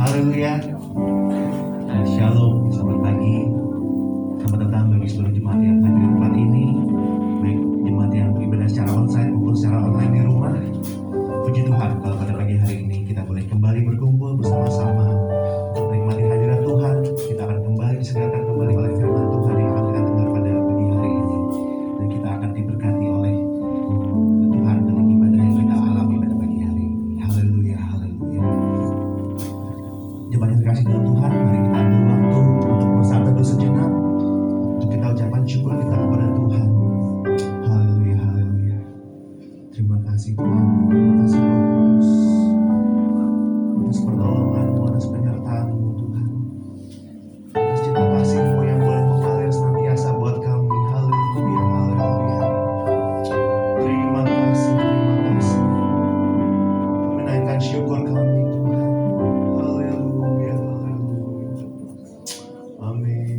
Haleluya. Shalom, selamat pagi. Selamat datang bagi seluruh jemaat yang hadir di tempat ini, baik jemaat yang beribadah secara onsite maupun secara online di rumah. Puji Tuhan kalau pada pagi hari ini kita boleh kembali berkumpul bersama-sama untuk menikmati hadirat Tuhan. Kita akan kembali disegarkan kembali oleh firman Tuhan yang akan kita dengar pada pagi hari ini, dan kita akan diberkati oleh Tuhan dengan ibadah yang kita alami pada pagi hari ini. Haleluya, haleluya. Jemaat yang dikasih dalam Tuhan, mari kita ambil waktu untuk bersatu teduh sejenak, untuk kita ucapkan syukur kita kepada Tuhan. Haleluya, haleluya. Terima kasih Tuhan, terima kasih Roh Kudus atas pertolongan-Mu, atas penyertaan-Mu Tuhan, atas cinta kasih-Mu yang boleh mengalir senantiasa buat kami. Haleluya, haleluya. Terima kasih, terima kasih. Kami naikkan syukur kami Tuhan. Haleluya, haleluya. Amin,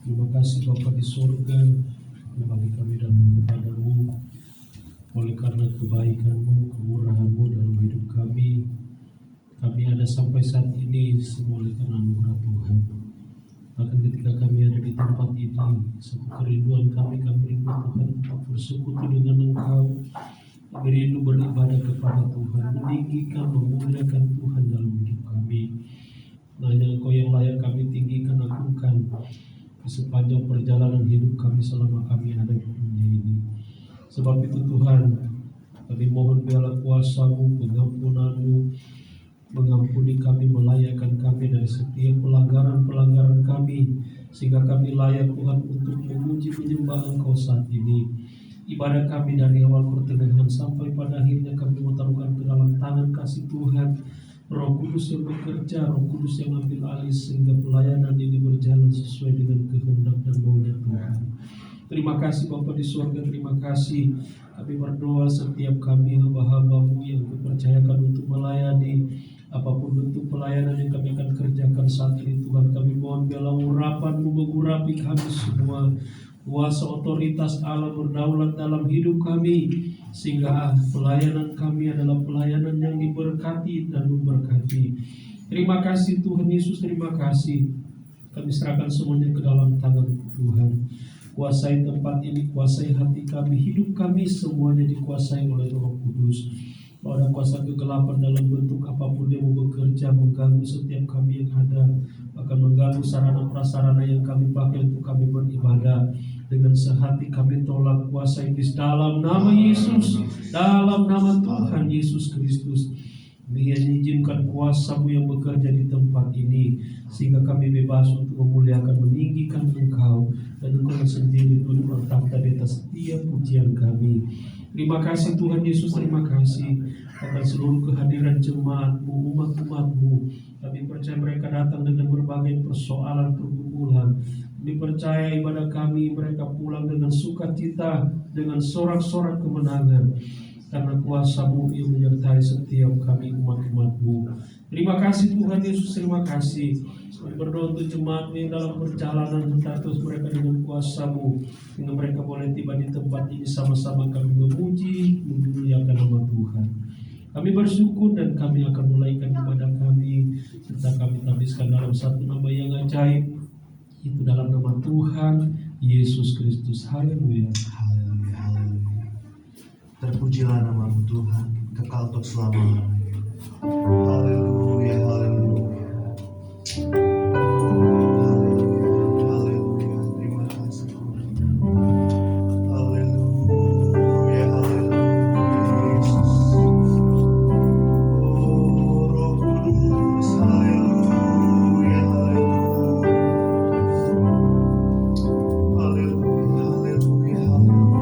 Terima kasih Bapa di surga, kembali kami datang kepadamu oleh karena kebaikan-Mu, kemurahan-Mu dalam hidup kami. Kami ada sampai saat ini semua oleh karena anugerah Tuhan. Bahkan ketika kami ada di tempat ini, satu kerinduan kami rindu Tuhan untuk bersekutu dengan Engkau. Kami rindu beribadah kepada Tuhan, meninggikan, memuliakan Tuhan dalam hidup kami. Hanya Engkau yang layak kami tinggikan, agungkan di sepanjang perjalanan hidup kami selama kami ada di dunia ini. Sebab itu Tuhan, kami mohon biarlah kuasa-Mu, pengampunan-Mu mengampuni kami, melayakkan kami dari setiap pelanggaran-pelanggaran kami, sehingga kami layak Tuhan untuk memuji menyembah Engkau saat ini. Ibadah kami dari awal pertengahan sampai pada akhirnya kami mau taruhkan ke dalam tangan kasih Tuhan. Roh Kudus yang bekerja, Roh Kudus yang ambil alih, sehingga pelayanan ini berjalan sesuai dengan kehendak dan maunya Tuhan. Terima kasih Bapa di surga, terima kasih. Kami berdoa setiap kami hamba-hamba-Mu yang dipercayakan untuk melayani, apapun bentuk pelayanan yang kami akan kerjakan saat ini Tuhan, kami mohon biarlah urapan-Mu mengurapi kami semua. Kuasa otoritas Allah berdaulat dalam hidup kami, sehingga pelayanan kami adalah pelayanan yang diberkati dan memberkati. Terima kasih Tuhan Yesus, terima kasih. Kami serahkan semuanya ke dalam tangan Tuhan. Kuasai tempat ini, kuasai hati kami, hidup kami semuanya dikuasai oleh Roh Kudus. Kalau ada kuasa kegelapan dalam bentuk apapun yang mau bekerja, mengganggu setiap kami yang ada, bahkan mengganggu sarana prasarana yang kami pakai untuk kami beribadah, dengan sehati kami tolak kuasa iblis dalam nama Yesus, dalam nama Tuhan Yesus Kristus. Kami izinkan kuasa-Mu yang bekerja di tempat ini, sehingga kami bebas untuk memuliakan, meninggikan Engkau, dan Engkau sendiri duduk bertakhta di atas setiap pujian kami. Terima kasih Tuhan Yesus, terima kasih akan seluruh kehadiran jemaat-Mu, umat-umat-Mu. Kami percaya mereka datang dengan berbagai persoalan, pergumulan. Kami percaya ibadah kami mereka pulang dengan sukacita, dengan sorak-sorak kemenangan, karena kuasa-Mu yang menyertai setiap kami umat-umat-Mu. Terima kasih Tuhan Yesus, terima kasih. Kami berdoa untuk jemaat yang dalam perjalanan, hendak terus mereka dengan kuasa-Mu, sehingga mereka boleh tiba di tempat ini sama-sama kami memuji, memuliakan nama Tuhan. Kami bersyukur dan kami akan mulaikan ibadah kami, serta kami tabiskan dalam satu nama yang ajaib, itu dalam nama Tuhan Yesus Kristus. Haleluya. haleluya, haleluya. Terpujilah nama-Mu Tuhan, kekal untuk selamanya. Haleluya, haleluya. Haleluya, haleluya. Terima kasih Tuhan. Haleluya, haleluya Yesus. Oh Roh Kudus, haleluya, haleluya. Haleluya, haleluya, haleluya.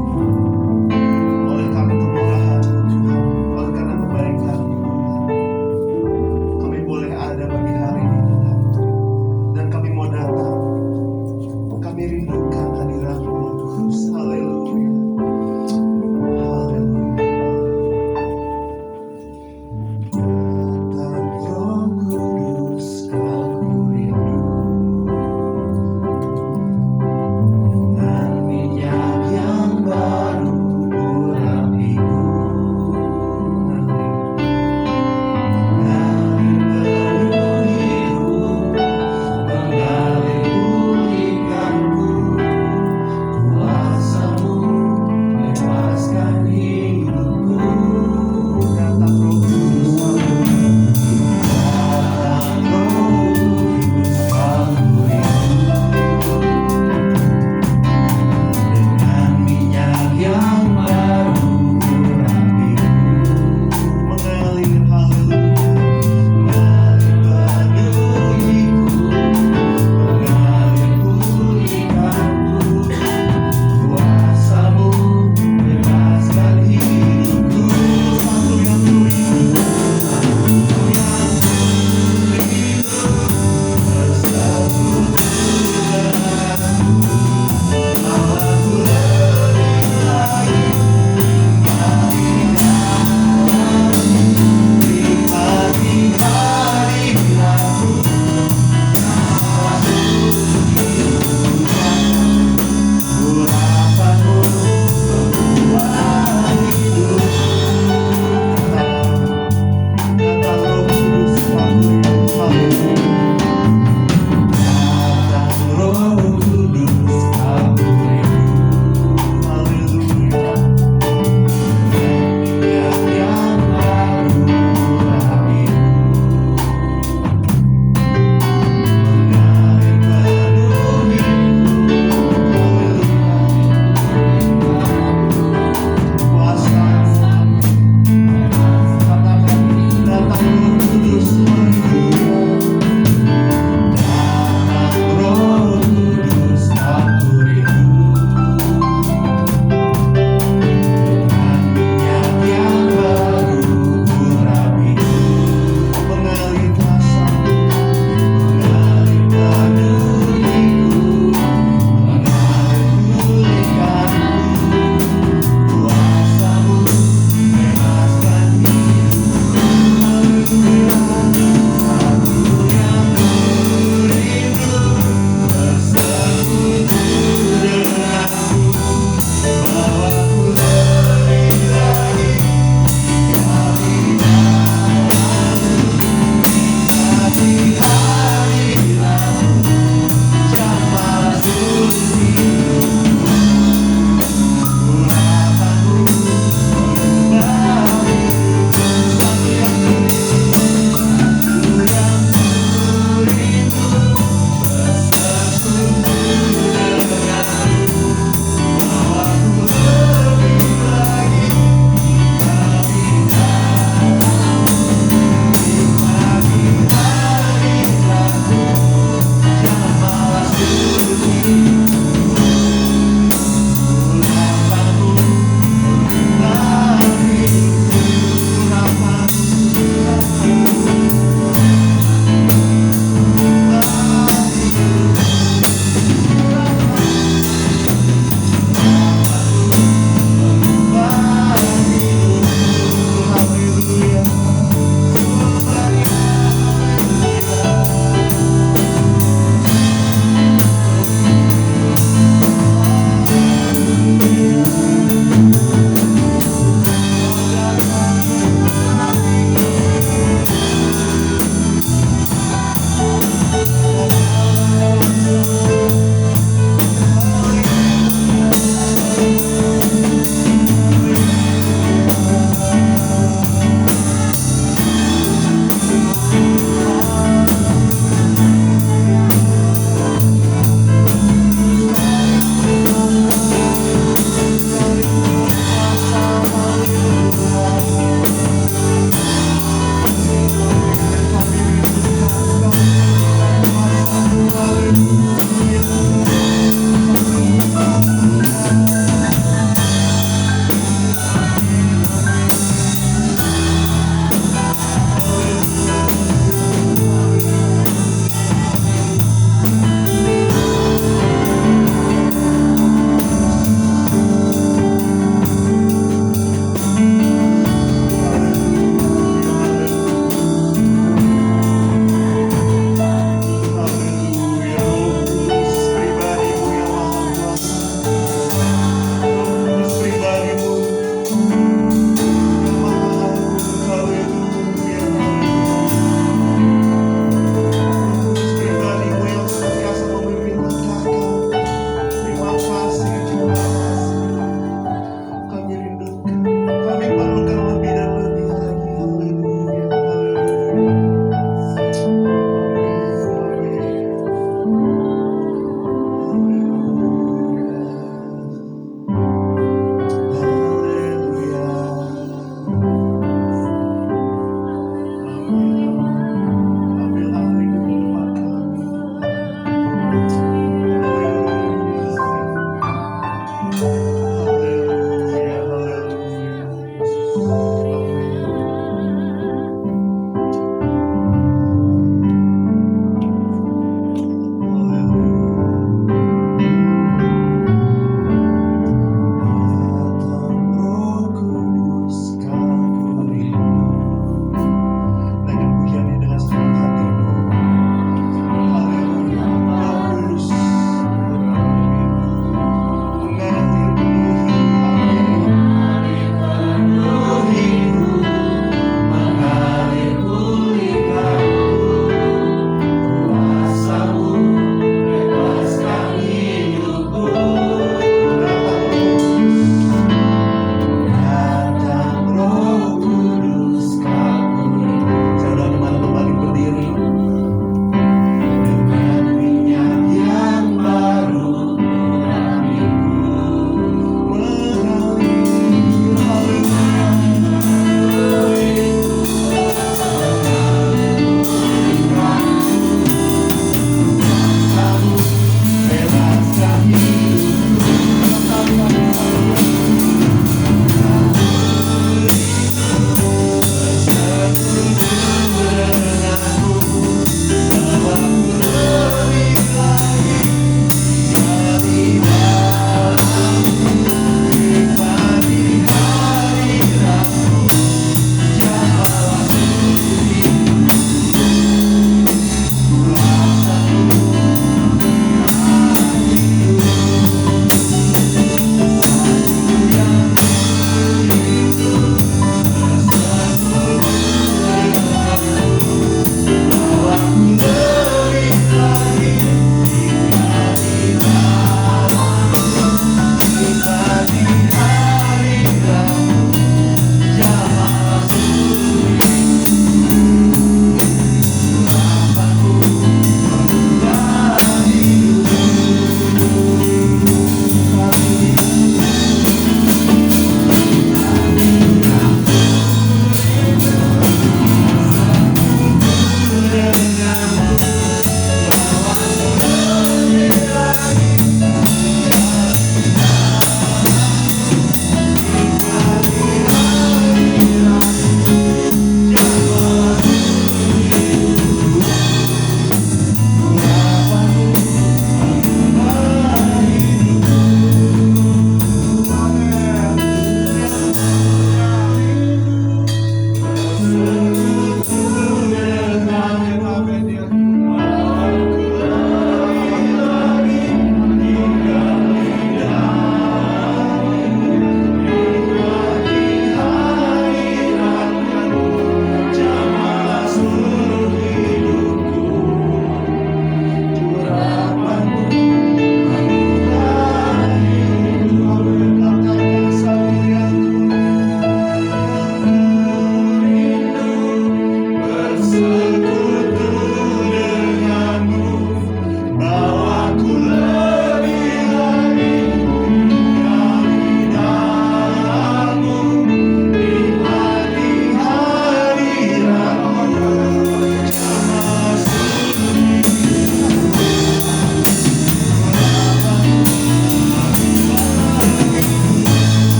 Oleh karena kemurahan-Mu Tuhan, oleh karena kebaikan-Mu Tuhan,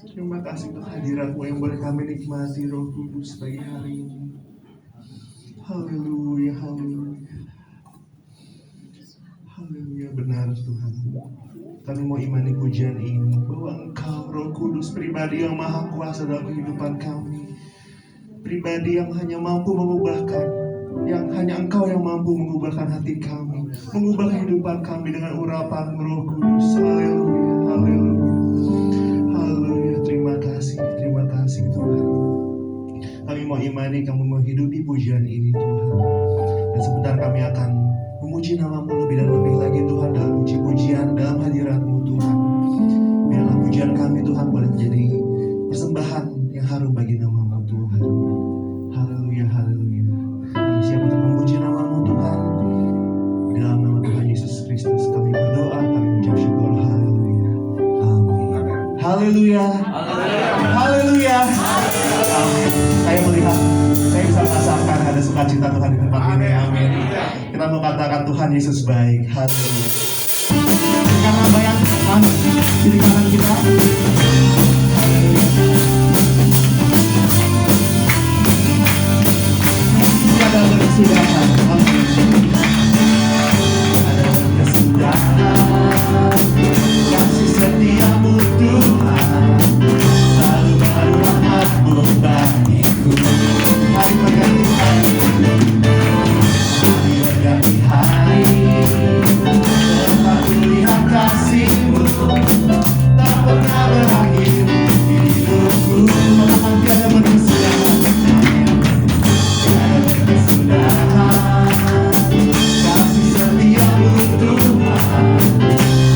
Terima kasih untuk hadirat-Mu yang boleh kami nikmati, Roh Kudus, pagi hari ini. Haleluya, haleluya. Haleluya, benar Tuhan. Kami mau imani pujian ini, bahwa Engkau, Roh Kudus, pribadi yang maha kuasa dalam kehidupan kami. Pribadi yang hanya mampu mengubahkan, yang hanya Engkau yang mampu mengubahkan hati kami, mengubah kehidupan kami dengan urapan Roh Kudus. Haleluya, haleluya. Haleluya, terima kasih Tuhan. Kami mau imani, kami mau hidupi pujian ini Tuhan. Dan sebentar kami akan memuji nama-Mu lebih dan lebih lagi Tuhan, dalam puji-pujian, dalam hadirat-Mu Tuhan. Biarlah pujian kami Tuhan boleh menjadi persembahan yang harum bagi nama-Mu Tuhan. Haleluya, haleluya. Kami siap untuk memuji nama-Mu Tuhan. Di dalam nama Tuhan Yesus Kristus kami berdoa, kami mengucap syukur. Haleluya, amin. Haleluya, haleluya, amin. Saya melihat, saya bisa merasakan ada sukacita Tuhan di tempat ini. Amin. Kita mau katakan Tuhan Yesus baik. Haleluya. Karena bayang kiri kanan kita. Ada kesudahan. Ada kesudahan. Kasih setiamu Tuhan. Selalu baru rahmat-Mu bagiku. Hari berganti hari. Hari berganti hari. Tetap kulihat kasih-Mu. Tak pernah berakhir hidupku. Mengatakan tiada berkesudahan. Tiada berkesudahan. Kasih setiamu Tuhan.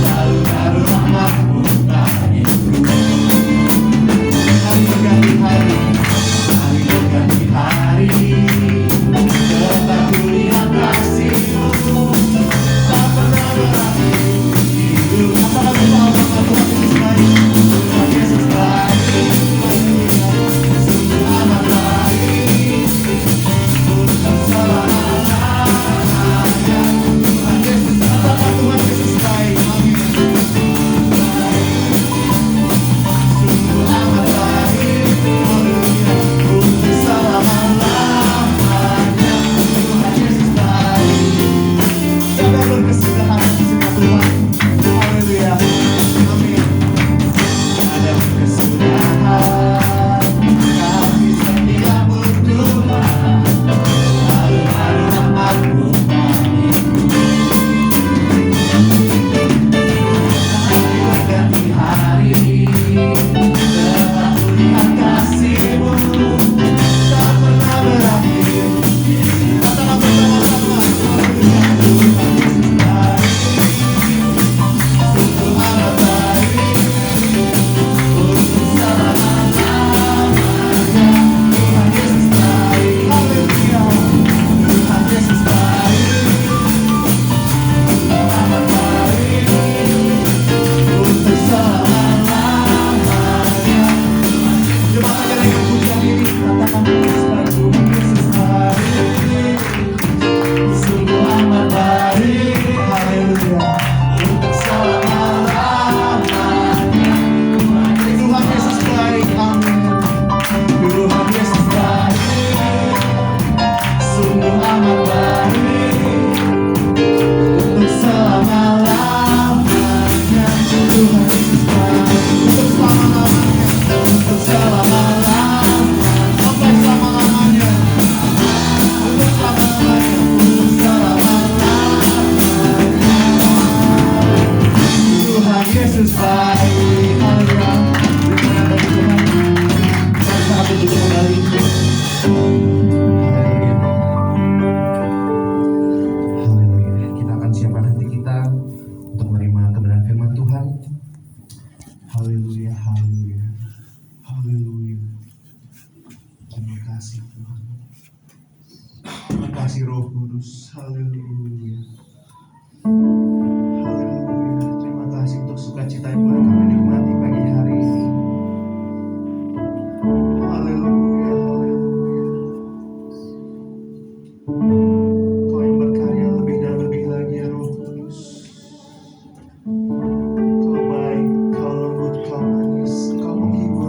Selalu baru rahmat-Mu bagiku. Hari berganti hari. Hari berganti hari. Tetap kulihat kasih-Mu. Tak pernah berakhir hidup. Katakan bersama-sama, Tuhan Yesus baik. Tuhan Yesus baik. Haleluya. Sungguh amat baik. Untuk selama-lamanya. Tuhan Yesus, katakan Tuhan Yesus baik. Amin. Sungguh amat baik. Haleluya. Untuk selama-lamanya. Tuhan Yesus baik. Tiada berkesudahan sesungguhnya Tuhan. Haleluya. Amin. Tiada berkesudahan. Kasih setiamu Tuhan. Selalu baru rahmat-Mu bagiku. Hari berganti hari. Tetap kulihat kasih-Mu. Tak pernah berakhir. Katakan bersama-sama. Haleluya. Tuhan Yesus baik. Sungguh amat baik. Untuk selama-lamanya. Tuhan Yesus baik. Haleluya. Tuhan Yesus baik. Sungguh amat baik. Untuk selama-lamanya. Coba saja dengan pujian ini katakan Yesus baik. Tuhan Yesus baik. Sungguh amat baik. Haleluya. Untuk selama-lamanya. Tuhan Yesus baik. Amin. Tuhan Yesus baik. Sungguh amat baik. Untuk selama-lamanya. Tuhan Yesus baik. Untuk selama-lamanya. Untuk selama-lamanya. Sampai selama-lamanya. Untuk selama-lamanya. Untuk selama-lamanya. Tuhan Yesus baik. Haleluya. Terima kasih Tuhan. Mari saat itu kembali. Haleluya. Haleluya. Kita akan siapkan hati kita untuk menerima kebenaran firman Tuhan. Haleluya, haleluya. Haleluya. Terima kasih Tuhan. Terima kasih Roh Kudus. Haleluya. Haleluya. Terima kasih untuk sukacita yang boleh kami nikmati pagi hari ini. Haleluya, haleluya. Kau yang berkarya lebih dan lebih lagi ya Roh Kudus. Kau baik, kau lembut, kau manis, kau menghibur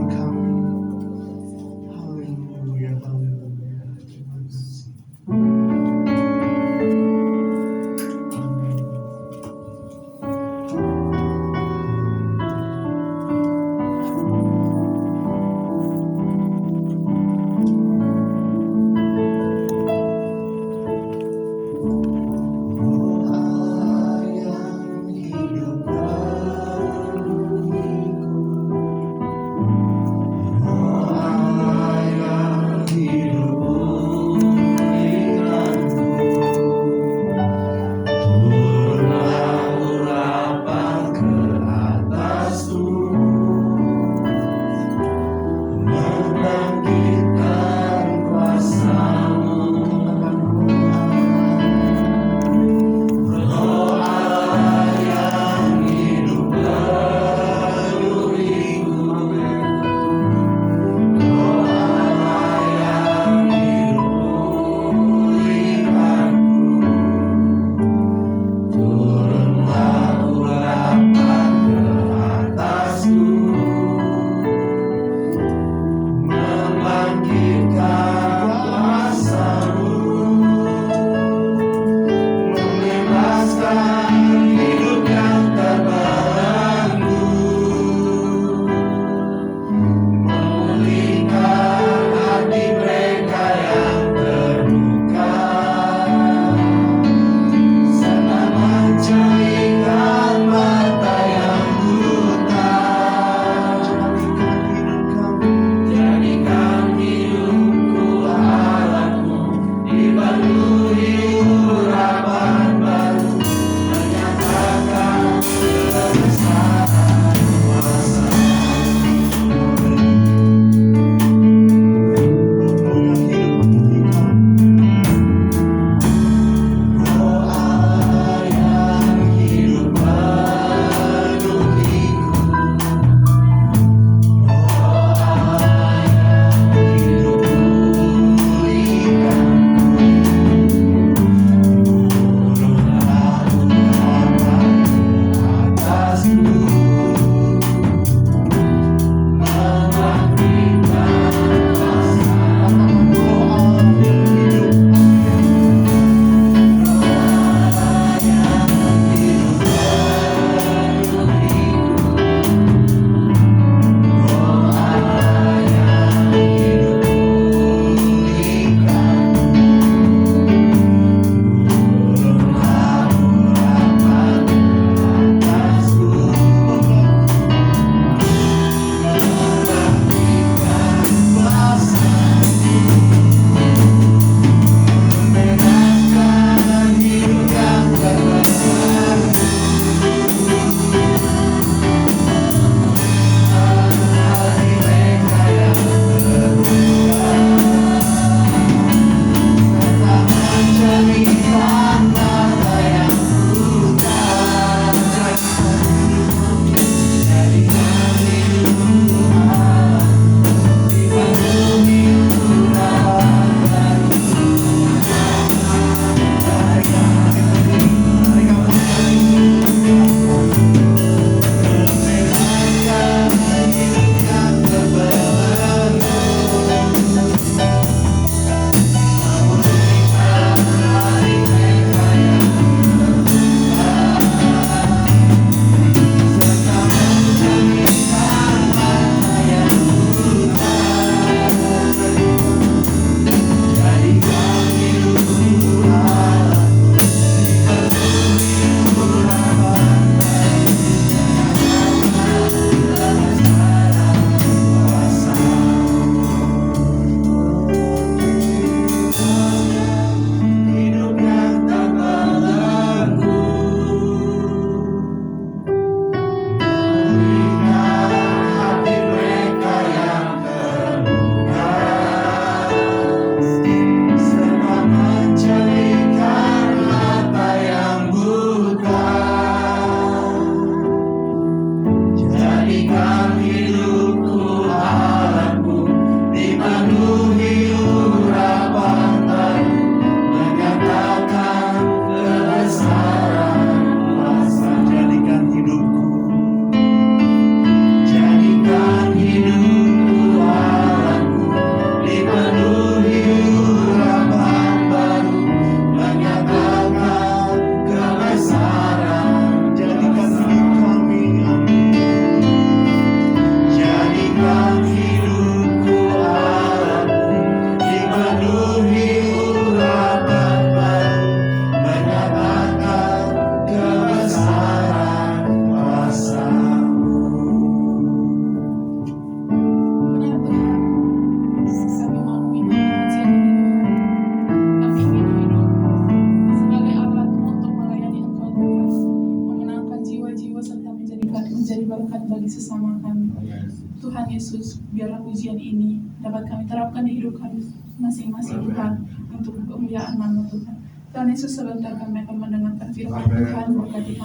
Tuhan Yesus, biarlah pujian ini dapat kami terapkan di hidup kami masing-masing Tuhan, untuk kemuliaan nama Tuhan. Tuhan Yesus, sebentar kami akan mendengarkan firman Tuhan. Berkati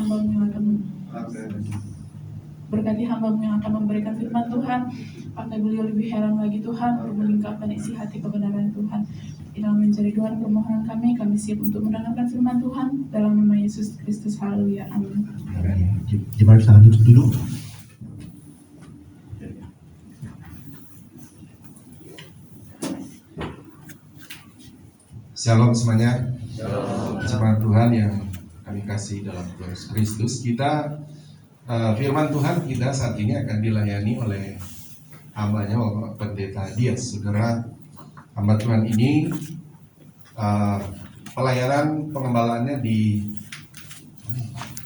hamba-Mu yang akan memberikan firman Tuhan. Pakai beliau lebih heran lagi Tuhan, untuk melingkapkan isi hati kebenaran Tuhan. Di dalam mencari Tuhan permohonan kami siap untuk mendengarkan firman Tuhan. Dalam nama Yesus Kristus, haleluya, amin. Gimana bisa duduk dulu? Shalom semuanya. Firman Tuhan yang kami kasih dalam Tuhan Yesus Kristus. Kita firman Tuhan kita saat ini akan dilayani oleh hambanya Bapak Pendeta Dias. Saudara, hamba Tuhan ini pelayanan pengembalaannya di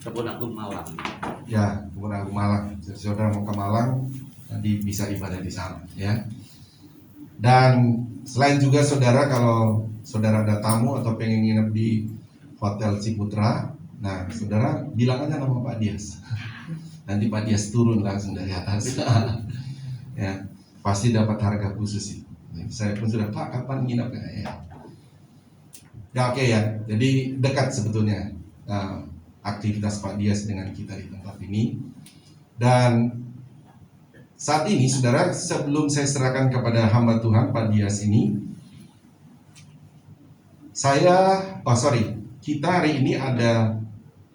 Kebun Agung Malang. ya Kebun Agung Malang. Jadi, saudara mau ke Malang nanti bisa ibadah di sana ya. Dan selain juga saudara, kalau saudara ada tamu atau pengen nginep di Hotel Ciputra, nah saudara bilang aja nama Pak Dias. Nanti Pak Dias turun langsung dari atas. Ya, pasti dapat harga khusus sih. Saya pun sudah, Pak kapan nginep ya? Ya oke ya. Jadi dekat sebetulnya aktivitas Pak Dias dengan kita di tempat ini. Dan saat ini saudara, sebelum saya serahkan kepada hamba Tuhan Pak Dias ini, kita hari ini ada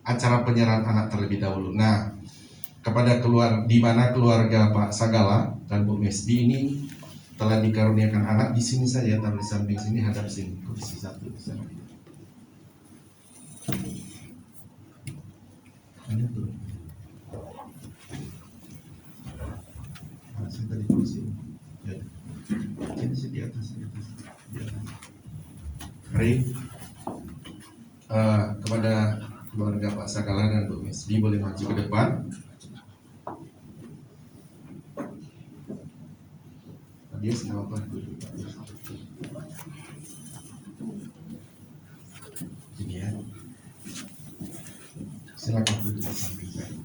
acara penyerahan anak terlebih dahulu. Nah, kepada di mana keluarga Pak Sagala dan Bu Mesdi ini telah dikaruniakan anak, di sini saja, taruh di samping sini, hadap sini, kursi satu di sana. Ada tuh. Saya tadi kursi. Ya. Sini di atas. Mari kepada keluarga Pak Sagala dan Bu Mesdi boleh maju ke depan. Dia sedang apa? Ini ya. Silakan duduk di samping saya.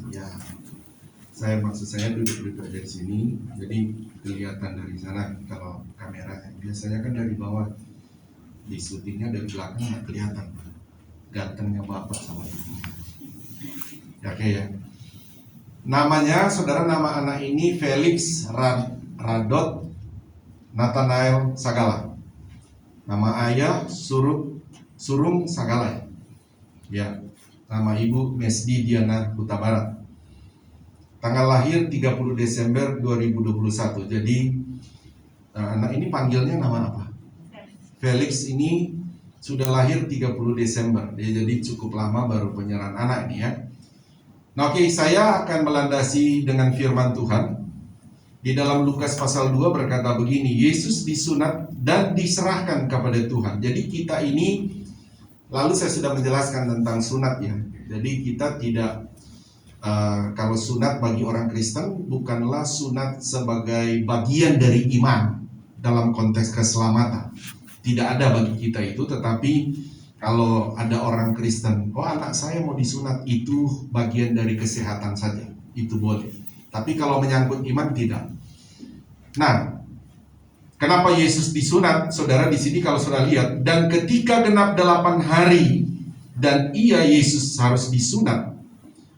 Ya. Maksud saya duduk dari sini, jadi kelihatan dari sana kalau kamera. Biasanya kan dari bawah. Di syutingnya dari belakang nggak kelihatan gantengnya bapak sama ibu. Ya, oke ya. Namanya saudara, nama anak ini Felix Radot Nathanael Sagala. Nama ayah Surung Sagala. Ya. Nama ibu Mesdi Diana Huta Barat. Tanggal lahir 30 Desember 2021. Jadi anak ini panggilnya nama apa? Felix ini sudah lahir 30 Desember. Jadi cukup lama baru penyerahan anak ini ya. Nah, oke, saya akan melandasi dengan firman Tuhan. Di dalam Lukas pasal 2 berkata begini, Yesus disunat dan diserahkan kepada Tuhan. Jadi kita ini, lalu saya sudah menjelaskan tentang sunat ya. Jadi kita tidak, kalau sunat bagi orang Kristen bukanlah sunat sebagai bagian dari iman dalam konteks keselamatan. Tidak ada bagi kita itu, tetapi kalau ada orang Kristen, anak saya mau disunat, itu bagian dari kesehatan saja, itu boleh. Tapi kalau menyangkut iman tidak. Nah, kenapa Yesus disunat? Saudara di sini kalau saudara lihat, dan ketika genap 8 hari dan Yesus harus disunat,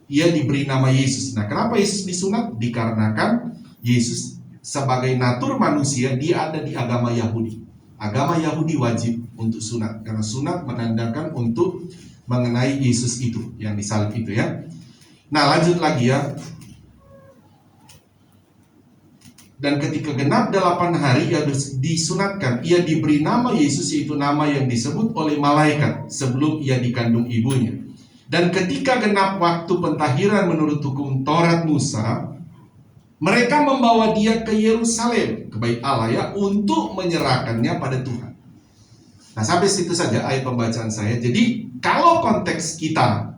ia diberi nama Yesus. Nah, kenapa Yesus disunat? Dikarenakan Yesus sebagai natur manusia, dia ada di agama Yahudi. Agama Yahudi wajib untuk sunat, karena sunat menandakan untuk mengenai Yesus itu yang disalib itu ya. Nah, lanjut lagi ya. Dan ketika genap 8 hari ia disunatkan, ia diberi nama Yesus, yaitu nama yang disebut oleh malaikat sebelum ia dikandung ibunya. Dan ketika genap waktu pentahiran menurut hukum Taurat Musa, mereka membawa dia ke Yerusalem, ke Bait Allah ya, untuk menyerahkannya pada Tuhan. Nah, sampai situ saja ayat pembacaan saya. Jadi, kalau konteks kita,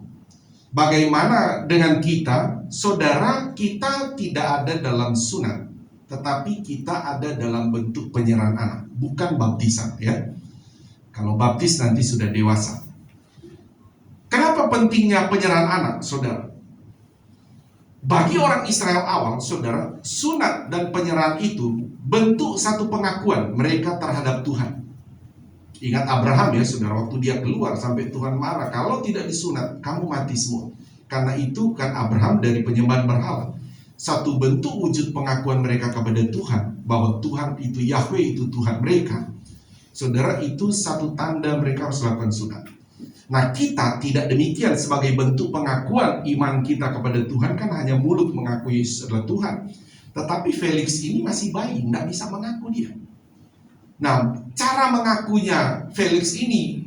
bagaimana dengan kita? Saudara, kita tidak ada dalam sunat, tetapi kita ada dalam bentuk penyerahan anak, bukan baptisan ya. Kalau baptis nanti sudah dewasa. Kenapa pentingnya penyerahan anak, saudara? Bagi orang Israel awal, saudara, sunat dan penyerahan itu bentuk satu pengakuan mereka terhadap Tuhan. Ingat Abraham ya, saudara, waktu dia keluar sampai Tuhan marah, kalau tidak disunat, kamu mati semua. Karena itu kan Abraham dari penyembahan berhala. Satu bentuk wujud pengakuan mereka kepada Tuhan, bahwa Tuhan itu Yahweh, itu Tuhan mereka. Saudara, itu satu tanda mereka harus lakukan sunat. Nah, kita tidak demikian. Sebagai bentuk pengakuan iman kita kepada Tuhan, kan hanya mulut mengakui Yesus adalah Tuhan. Tetapi Felix ini masih bayi, tidak bisa mengaku dia. Nah, cara mengakunya Felix ini,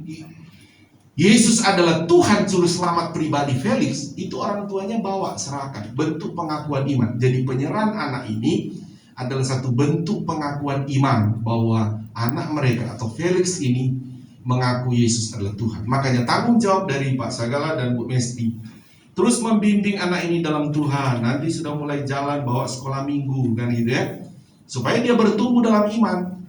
Yesus adalah Tuhan Juru Selamat pribadi Felix, itu orang tuanya bawa serahkan, bentuk pengakuan iman. Jadi penyerahan anak ini adalah satu bentuk pengakuan iman bahwa anak mereka atau Felix ini mengaku Yesus adalah Tuhan. Makanya tanggung jawab dari Pak Sagala dan Bu Mesti terus membimbing anak ini dalam Tuhan. Nanti sudah mulai jalan, bawa sekolah minggu kan gitu ya, supaya dia bertumbuh dalam iman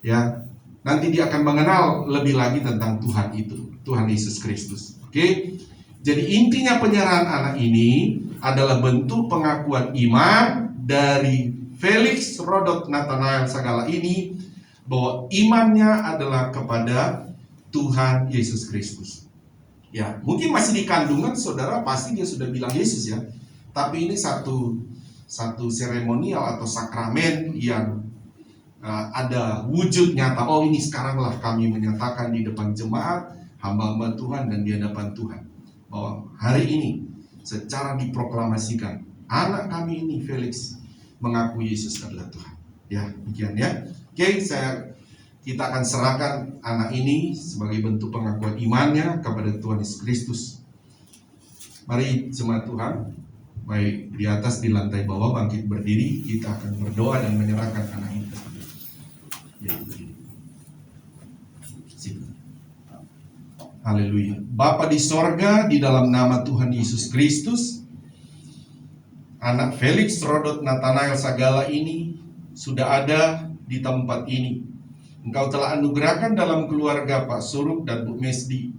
ya. Nanti dia akan mengenal lebih lagi tentang Tuhan itu, Tuhan Yesus Kristus. Oke. Jadi intinya penyerahan anak ini adalah bentuk pengakuan iman dari Felix Rodot Nathanael Sagala ini bahwa imannya adalah kepada Tuhan Yesus Kristus. Ya, mungkin masih di kandungan saudara pasti dia sudah bilang Yesus ya. Tapi ini satu seremonial atau sakramen yang ada wujud nyata. Oh, ini sekaranglah kami menyatakan di depan jemaat, hamba-hamba Tuhan dan di hadapan Tuhan, bahwa hari ini secara diproklamasikan anak kami ini Felix mengaku Yesus adalah Tuhan. Ya, demikian ya. Oke, kita akan serahkan anak ini sebagai bentuk pengakuan imannya kepada Tuhan Yesus Kristus. Mari jemaat Tuhan, baik di atas di lantai bawah bangkit berdiri, kita akan berdoa dan menyerahkan anak ini. Ya, haleluya. Bapa di sorga, di dalam nama Tuhan Yesus Kristus, anak Felix Rodot Nathanael Sagala ini sudah ada di tempat ini. Engkau telah anugerahkan dalam keluarga Pak Suruk dan Bu Mesdi.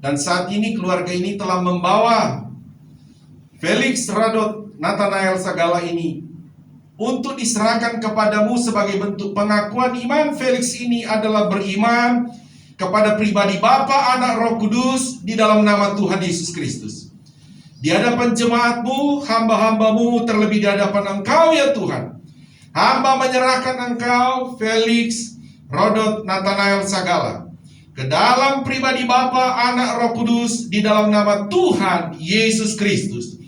Dan saat ini keluarga ini telah membawa Felix Rodot Nathanael Sagala ini untuk diserahkan kepadamu sebagai bentuk pengakuan iman. Felix ini adalah beriman kepada pribadi Bapa, Anak, Roh Kudus di dalam nama Tuhan Yesus Kristus. Di hadapan jemaatmu, hamba-hambamu, terlebih di hadapan Engkau ya Tuhan, hamba menyerahkan Engkau Felix Rodot Nathanael Sagala ke dalam pribadi Bapa, Anak, Roh Kudus di dalam nama Tuhan Yesus Kristus.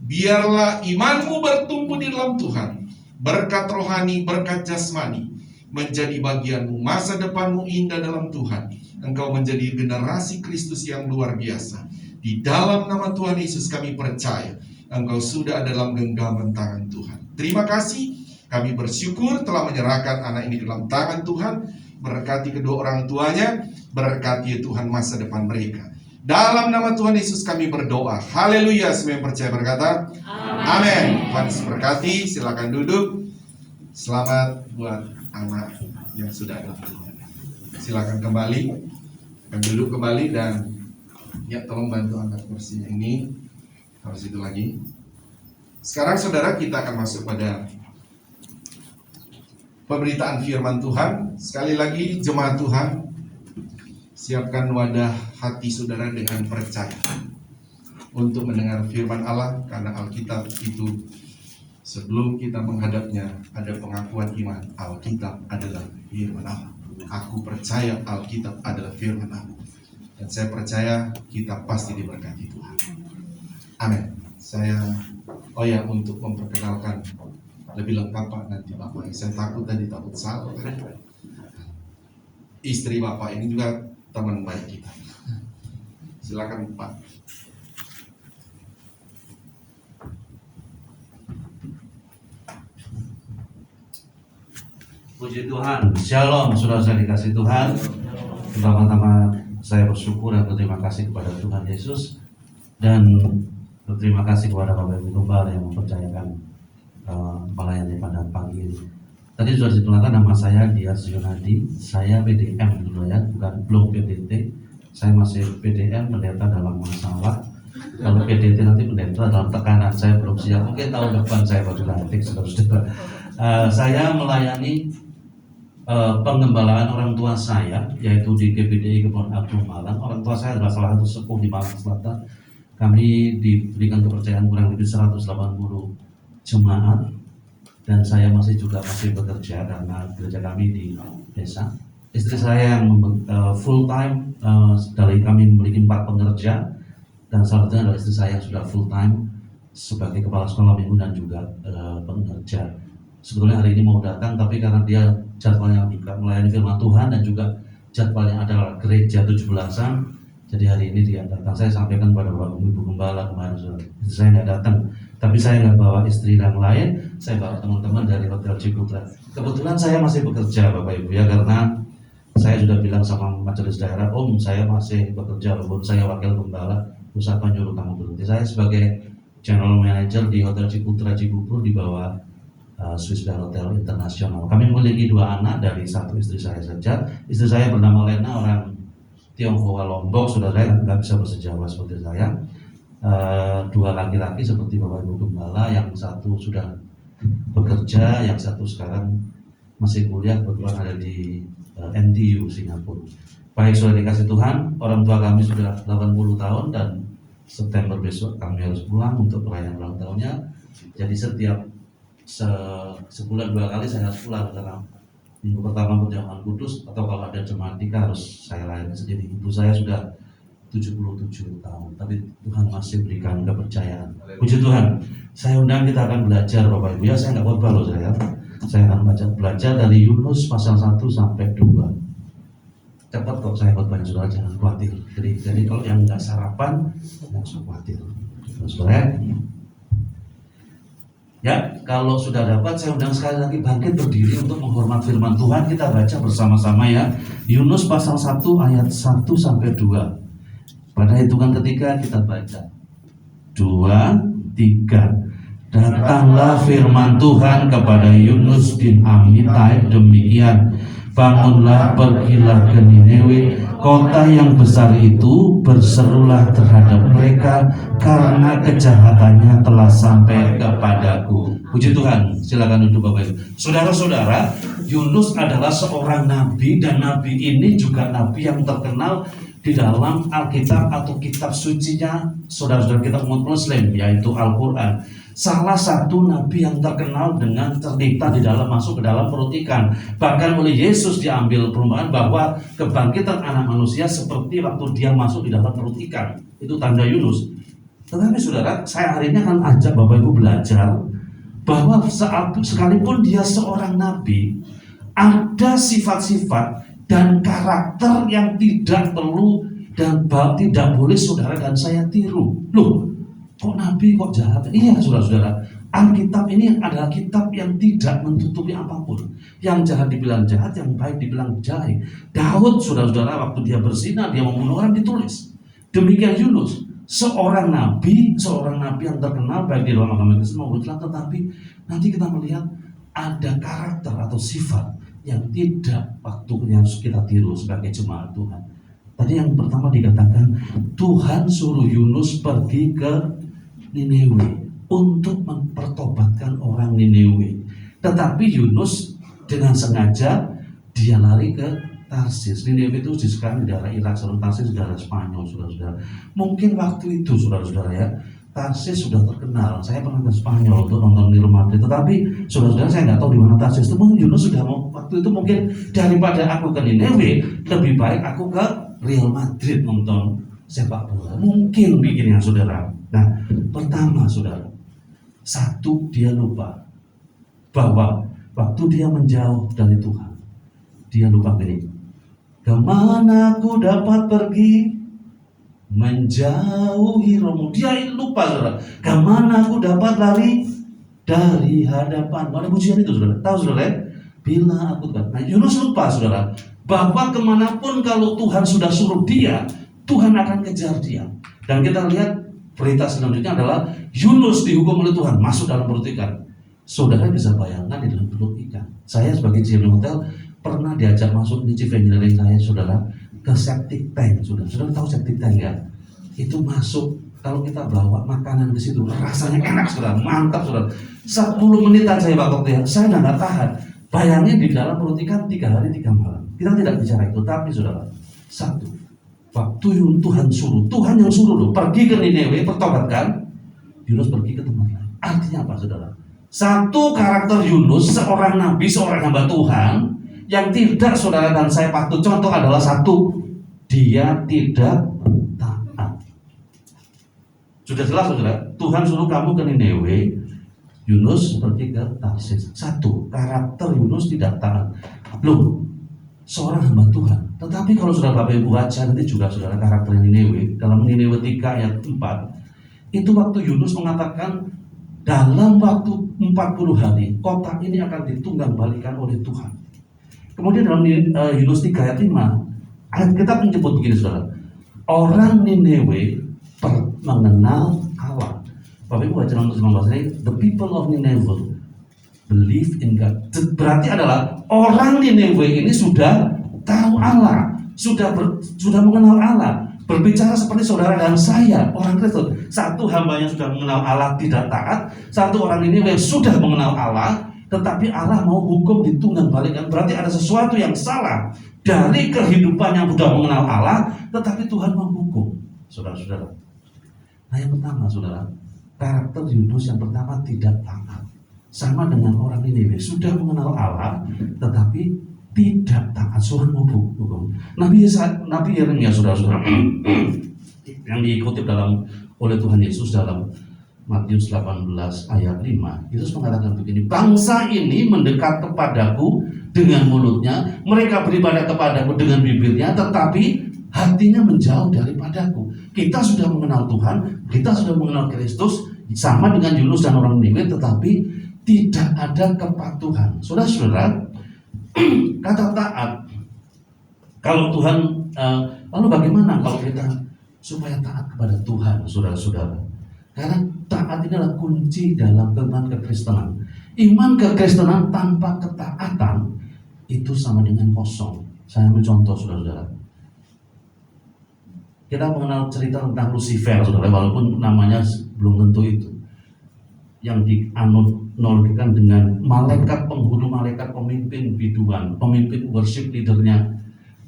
Biarlah imanmu bertumbuh di dalam Tuhan, berkat rohani, berkat jasmani menjadi bagianmu. Masa depanmu indah dalam Tuhan. Engkau menjadi generasi Kristus yang luar biasa. Di dalam nama Tuhan Yesus kami percaya Engkau sudah ada dalam genggaman tangan Tuhan. Terima kasih. Kami bersyukur telah menyerahkan anak ini dalam tangan Tuhan. Berkati kedua orang tuanya, berkati Tuhan masa depan mereka. Dalam nama Tuhan Yesus kami berdoa. Haleluya. Semua yang percaya berkata amin. Tuhan Yesus berkati. Silakan duduk. Selamat buat anak yang sudah ada. Silakan kembali. Akan duduk kembali dan ya, tolong bantu angkat kursinya ini. Harus itu lagi. Sekarang saudara, kita akan masuk pada pemberitaan firman Tuhan. Sekali lagi jemaat Tuhan, siapkan wadah hati saudara dengan percaya untuk mendengar firman Allah. Karena Alkitab itu sebelum kita menghadapnya ada pengakuan iman. Alkitab adalah firman Allah. Aku percaya Alkitab adalah firman Allah. Dan saya percaya kita pasti diberkati Tuhan. Amin. Untuk memperkenalkan lebih lengkap Pak nanti Bapak. Saya takut salah. Istri Bapak ini juga teman baik kita. Silakan Pak. Puji Tuhan, Shalom saudara saya dikasih Tuhan. Pertama-tama saya bersyukur dan berterima kasih kepada Tuhan Yesus. Dan berterima kasih kepada Bapak Ibu Gembala yang mempercayakan melayani pada pagi ini. Tadi sudah diperkenalkan nama saya Dias Yunadi. Saya PDM dulu ya, belum PDT. Saya masih PDM, pendeta dalam masalah. Kalau PDT nanti pendeta dalam tekanan, saya belum siap. Mungkin tahun depan saya baru lantik, saudara-saudara. Saya melayani pengembalaan orang tua saya, yaitu di GPDI Kebon Agung Malang. Orang tua saya adalah salah satu sepuh di Malang Selatan. Kami diberikan kepercayaan kurang lebih 180 jemaat, dan saya masih bekerja karena gereja kami di desa. Istri saya yang full time, dari kami memiliki 4 pekerja, dan salah satunya adalah istri saya yang sudah full time sebagai kepala sekolah minggu dan juga pengerja. Sebetulnya hari ini mau datang, tapi karena dia jadwalnya juga melayani firman Tuhan dan juga jadwalnya adalah gereja 17-an, jadi hari ini dia datang. Saya sampaikan pada Bapak Ibu Gembala kemarin, istri saya nggak datang, tapi saya nggak bawa istri yang lain, saya bawa teman-teman dari Hotel Ciputra. Kebetulan saya masih bekerja Bapak Ibu ya, karena saya sudah bilang sama majelis daerah, saya masih bekerja walaupun saya wakil gembala, siapa nyuruh kamu berhenti. Saya sebagai general manager di Hotel Ciputra Cibubur di bawah Swiss Bell Hotel Internasional. Kami memiliki 2 anak dari satu istri saya saja. Istri saya bernama Lena, orang Tionghoa Lombok, saudara saya nggak bisa bahasa Jawa seperti saya. 2 laki-laki seperti Bapak Ibu Gembala, yang satu sudah bekerja, yang satu sekarang masih kuliah, kebetulan ada di NTU Singapura. Baik, sudah dikasih Tuhan, orang tua kami sudah 80 tahun dan September besok kami harus pulang untuk perayaan ulang tahunnya. Jadi setiap sebulan 2 kali saya harus pulang, karena minggu pertama perjamuan kudus atau kalau ada jemaat nikah harus saya layani sendiri. Ibu saya sudah 77 tahun, tapi Tuhan masih berikan kepercayaan. Puji Tuhan. Saya undang, kita akan belajar Bapak Ibu ya, saya nggak khotbah loh saya. Saya akan belajar dari Yunus pasal 1 sampai 2. Cepat kok saya khotbahnya, saudara, jangan khawatir. Jadi kalau yang nggak sarapan, nggak usah khawatir. Saudara, ya, kalau sudah dapat, saya undang sekali lagi bangkit berdiri untuk menghormat firman Tuhan. Kita baca bersama-sama ya. Yunus pasal 1 ayat 1 sampai 2. Pada hitungan ketiga kita baca. 2, 3. Datanglah firman Tuhan kepada Yunus bin Amitai demikian. Bangunlah, pergilah ke Niniwe, kota yang besar itu, berserulah terhadap mereka karena kejahatannya telah sampai kepadaku. Puji Tuhan, silakan duduk Bapak Ibu. Saudara-saudara, Yunus adalah seorang nabi, dan nabi ini juga nabi yang terkenal di dalam Alkitab atau kitab sucinya saudara-saudara kita umat Muslim, yaitu Al-Quran. Salah satu nabi yang terkenal dengan cerita di dalam masuk ke dalam perut ikan. Bahkan oleh Yesus diambil perumpamaan bahwa kebangkitan anak manusia seperti waktu dia masuk di dalam perut ikan. Itu tanda Yunus. Tetapi saudara, saya hari ini akan ajak Bapak Ibu belajar bahwa sekalipun dia seorang nabi, ada sifat-sifat dan karakter yang tidak perlu dan tidak boleh saudara dan saya tiru. Loh, kok nabi kok jahat? Iya saudara-saudara, Alkitab ini adalah kitab yang tidak menutupi apapun. Yang jahat dibilang jahat, yang baik dibilang baik. Daud saudara-saudara waktu dia berzina, dia membunuh orang, ditulis. Demikian Yunus, seorang nabi yang terkenal baik di dalam agama Kristen maupun Islam. Tetapi nanti kita melihat ada karakter atau sifat yang tidak waktunya harus kita tiru sebagai jemaat Tuhan. Tadi yang pertama dikatakan, Tuhan suruh Yunus pergi ke Niniwe untuk mempertobatkan orang Niniwe. Tetapi Yunus dengan sengaja dia lari ke Tarsis. Niniwe itu sekarang di daerah Irak, Tarsis di daerah Spanyol, saudara-saudara. Mungkin waktu itu saudara-saudara ya, Tarsis sudah terkenal. Saya pernah ke Spanyol untuk nonton Real Madrid, tetapi saudara-saudara saya nggak tahu di mana Tarsis. Itu mungkin Yunus sudah mau waktu itu mungkin daripada aku ke Niniwe, lebih baik aku ke Real Madrid nonton sepak bola. Mungkin pikirnya saudara. Nah, pertama saudara, satu, dia lupa bahwa waktu dia menjauh dari Tuhan, dia lupa gini, kemana aku dapat pergi menjauhi rohmu. Dia lupa saudara, kemana aku dapat lari dari hadapan. Ada pujian itu saudara, tahu saudara? Bila aku dapat. Nah, Yunus lupa saudara bahwa kemanapun kalau Tuhan sudah suruh dia, Tuhan akan kejar dia. Dan kita lihat berita selanjutnya adalah Yunus dihukum oleh Tuhan masuk dalam perut ikan. Saudara bisa bayangkan di dalam perut ikan. Saya sebagai GM hotel pernah diajak masuk di chief engineering saya saudara ke septic tank. Saudara tahu septic tank ya? Itu masuk Kalau kita bawa makanan ke situ, rasanya enak saudara, mantap saudara. 10 menitan saya bakal lihat, saya udah nggak tahan. Bayangin di dalam perut ikan 3 hari 3 malam. Kita tidak bicara itu, tapi saudara, satu, waktu Tuhan suruh, Tuhan yang suruh loh, pergi ke Niniwe, pertobatkan. Yunus pergi ke tempat lain. Artinya apa saudara? Satu karakter Yunus, seorang nabi, seorang hamba Tuhan, yang tidak saudara dan saya patut contoh adalah satu, dia tidak taat. Sudah jelas saudara, Tuhan suruh kamu ke Niniwe, Yunus pergi ke Tarsis. Satu, karakter Yunus tidak taat. Belum, seorang hamba Tuhan. Tetapi kalau saudara Bapak Ibu baca nanti juga saudara karakter Niniwe, dalam Niniwe 3 ayat 4, itu waktu Yunus mengatakan dalam waktu 40 hari kota ini akan ditunggang balikan oleh Tuhan. Kemudian dalam Yunus 3 ayat 5, ayat kita menyebut begini saudara, orang Niniwe mengenal Allah. Bapak Ibu baca dalam 19 ini, the people of Nineveh believe in God. Berarti adalah orang Niniwe ini sudah tahu Allah, sudah mengenal Allah. Berbicara seperti saudara dan saya, orang Kristen. Satu hamba yang sudah mengenal Allah tidak taat, satu orang Niniwe yang sudah mengenal Allah, tetapi Allah mau hukum ditunggang balikan. Berarti ada sesuatu yang salah dari kehidupan yang sudah mengenal Allah, tetapi Tuhan mau hukum. Saudara-saudara. Nah yang pertama saudara, karakter Yunus yang pertama tidak taat. Sama dengan orang Niniwe, sudah mengenal Allah, tetapi tidak taat. Tuhan mau hukum. Nabi Yeremia saudara-saudara, yang dikutip oleh Tuhan Yesus dalam Matius 18 ayat 5, Yesus mengatakan begini, bangsa ini mendekat kepadaku dengan mulutnya, mereka beribadah kepadaku dengan bibirnya, tetapi hatinya menjauh daripadaku. Kita sudah mengenal Tuhan, kita sudah mengenal Kristus, sama dengan Yunus dan orang Niniwe, tetapi tidak ada kepatuhan. Saudara-saudara, kata taat, kalau Tuhan, lalu bagaimana kalau kita supaya taat kepada Tuhan, saudara-saudara? Karena taat ini adalah kunci dalam iman kekristenan. Iman kekristenan tanpa ketaatan itu sama dengan kosong. Saya ambil contoh saudara-saudara. Kita mengenal cerita tentang Lucifer, saudara, walaupun namanya belum tentu itu. Yang dianalogikan dengan malaikat penghulu, malaikat pemimpin biduan, pemimpin worship leadernya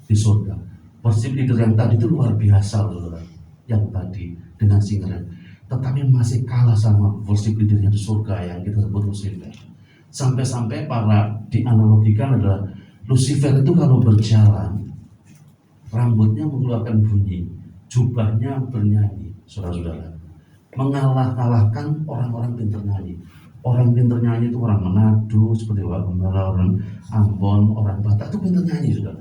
di surga. Worship leader yang tadi itu luar biasa, saudara. Yang tadi dengan singeran, tetapi masih kalah sama worship leadernya di surga yang kita sebut Lucifer. Sampai-sampai para dianalogikan adalah Lucifer itu kalau berjalan, rambutnya mengeluarkan bunyi, jubahnya bernyanyi, saudara-saudara. Mengalah-kalahkan orang-orang pintar nyanyi. Orang pintar nyanyi itu orang Manado, seperti orang Ambon, orang Batak itu pintar nyanyi, saudara.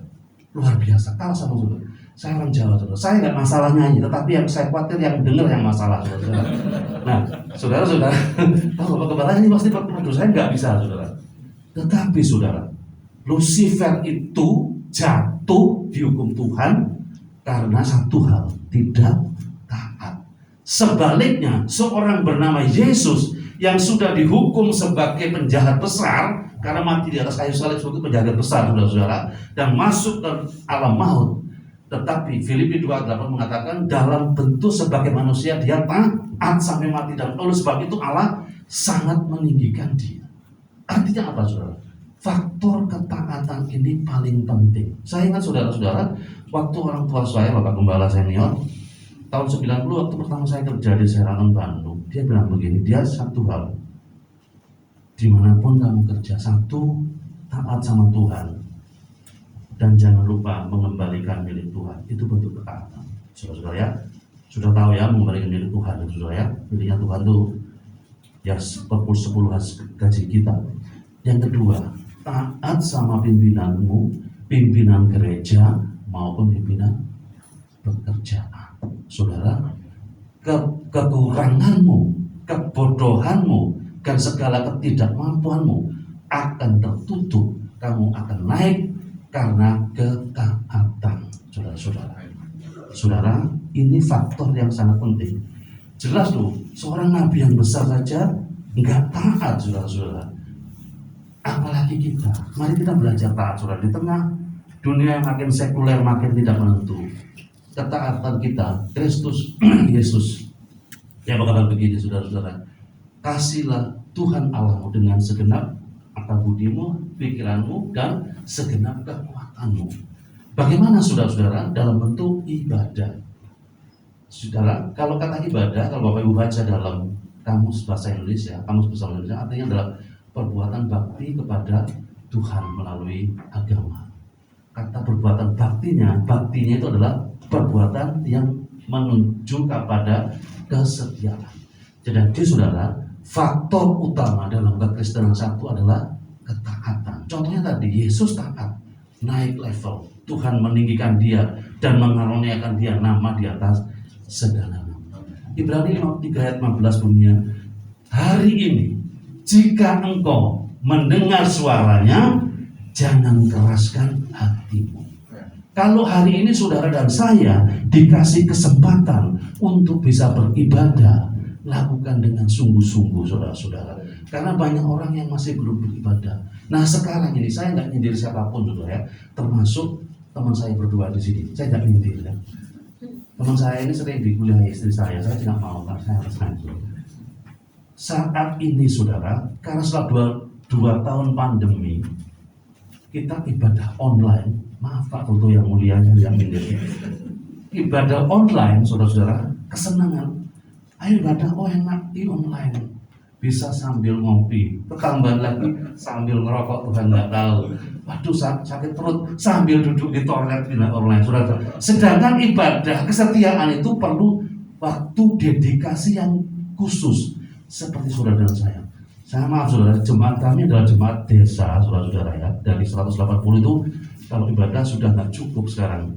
Luar biasa, kalah sama saudara. Saya orang Jawa, saudara. Saya nggak masalah nyanyi, tetapi yang saya khawatir yang dengar yang masalah, saudara. Nah, saudara-saudara, kalau Bapak Gembala ini pasti aduh saya nggak bisa, saudara. Tetapi saudara, Lucifer itu jatuh dihukum Tuhan karena satu hal, tidak taat. Sebaliknya, seorang bernama Yesus yang sudah dihukum sebagai penjahat besar karena mati di atas kayu salib sebagai penjahat besar, saudara-saudara, dan masuk ke alam maut. Tetapi Filipi 2:8 mengatakan dalam bentuk sebagai manusia dia taat sampai mati, dan oleh sebab itu Allah sangat meninggikan dia. Artinya apa, saudara? Faktor ketaatan ini paling penting. Saya ingat saudara-saudara, waktu orang tua saya, Bapak Gembala senior, tahun 90 waktu pertama saya kerja di Serang Bandung, dia bilang begini, dia satu hal, dimanapun kamu kerja, satu, taat sama Tuhan, dan jangan lupa mengembalikan milik Tuhan. Itu bentuk ketaatan. Saudara-saudara ya, sudah tahu ya mengembalikan milik Tuhan, saudara ya, miliknya Tuhan itu ya 10 gaji kita. Yang kedua, taat sama pimpinanmu, pimpinan gereja maupun pimpinan pekerjaan. Saudara, kekuranganmu, kebodohanmu, dan segala ketidakmampuanmu akan tertutup. Kamu akan naik karena ketaatan. Saudara-saudara, saudara, ini faktor yang sangat penting. Jelas loh, seorang nabi yang besar saja nggak taat, saudara-saudara. Apalagi kita. Mari kita belajar taat, saudara. Di tengah dunia yang makin sekuler, makin tidak menentu, ketaatan kita, Kristus Yesus Dia berkata begini, saudara-saudara, kasihlah Tuhan Allahmu dengan segenap akal budimu, pikiranmu, dan segenap kekuatanmu. Bagaimana saudara-saudara? Dalam bentuk ibadah. Saudara, kalau kata ibadah, kalau Bapak Ibu baca dalam kamus bahasa Indonesia, kamus bahasa Indonesia artinya adalah perbuatan bakti kepada Tuhan melalui agama. Kata perbuatan baktinya itu adalah perbuatan yang menuju kepada kesetiaan. Jadi saudara, faktor utama dalam kekristenan satu adalah ketaatan. Contohnya tadi, Yesus taat, naik level. Tuhan meninggikan dia dan mengaruniakan dia nama di atas segala nama. Ibrani 3 ayat 15 bunyinya, hari ini jika engkau mendengar suaranya, jangan keraskan hatimu. Kalau hari ini saudara dan saya dikasih kesempatan untuk bisa beribadah, lakukan dengan sungguh-sungguh saudara-saudara. Karena banyak orang yang masih belum beribadah. Nah sekarang ini saya nggak nyindir siapapun saudara ya, termasuk teman saya berdua di sini. Saya nggak nyindir ya. Teman saya ini sering dikuliahi istri saya tidak mau karena saya harus ngajar. Saat ini saudara, karena setelah dua tahun pandemi, kita ibadah online. Maaf Pak Toto yang mulia yang mindir. Ibadah online, saudara-saudara, kesenangan. Ayo ibadah, enak di online. Bisa sambil ngopi, ketambahan lagi sambil ngerokok, Tuhan nggak tahu. Waduh sakit perut sambil duduk di toilet online, saudara. Sedangkan ibadah kesetiaan itu perlu waktu dedikasi yang khusus. Seperti saudara dan saya. Saya maaf saudara, jemaat kami adalah jemaat desa, saudara-saudara ya. Dari 180 itu kalau ibadah sudah nggak cukup sekarang.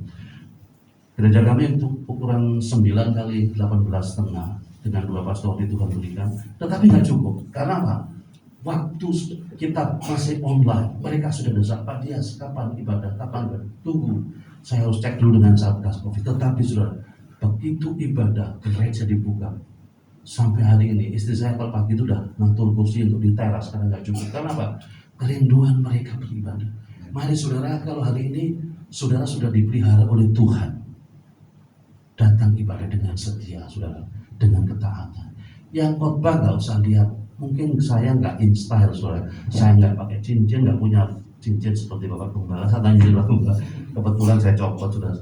Gereja kami itu ukuran 9 kali 18,5 dengan 2 pastor di Tuhan berikan, tetapi nggak cukup. Karena apa? Waktu kita masih online, mereka sudah desak, Pak Dias, kapan ibadah, kapan ibadah? Tunggu, saya harus cek dulu dengan Satgas Covid. Tetapi saudara, begitu ibadah, gereja dibuka. Sampai hari ini, istri saya kalau pagi itu udah ngatur kursi untuk di teras karena nggak cukup. Karena apa? Kerinduan mereka beribadah. Mari saudara, kalau hari ini saudara sudah dipelihara oleh Tuhan, datang ibadah dengan setia, saudara, dengan ketaatan. Yang khotbah nggak usah lihat, mungkin saya nggak in-style, saudara. Saya nggak pakai cincin, nggak punya cincin seperti Bapak Gembala. Saya tanya Bapak Gembala, kebetulan saya copot, sudah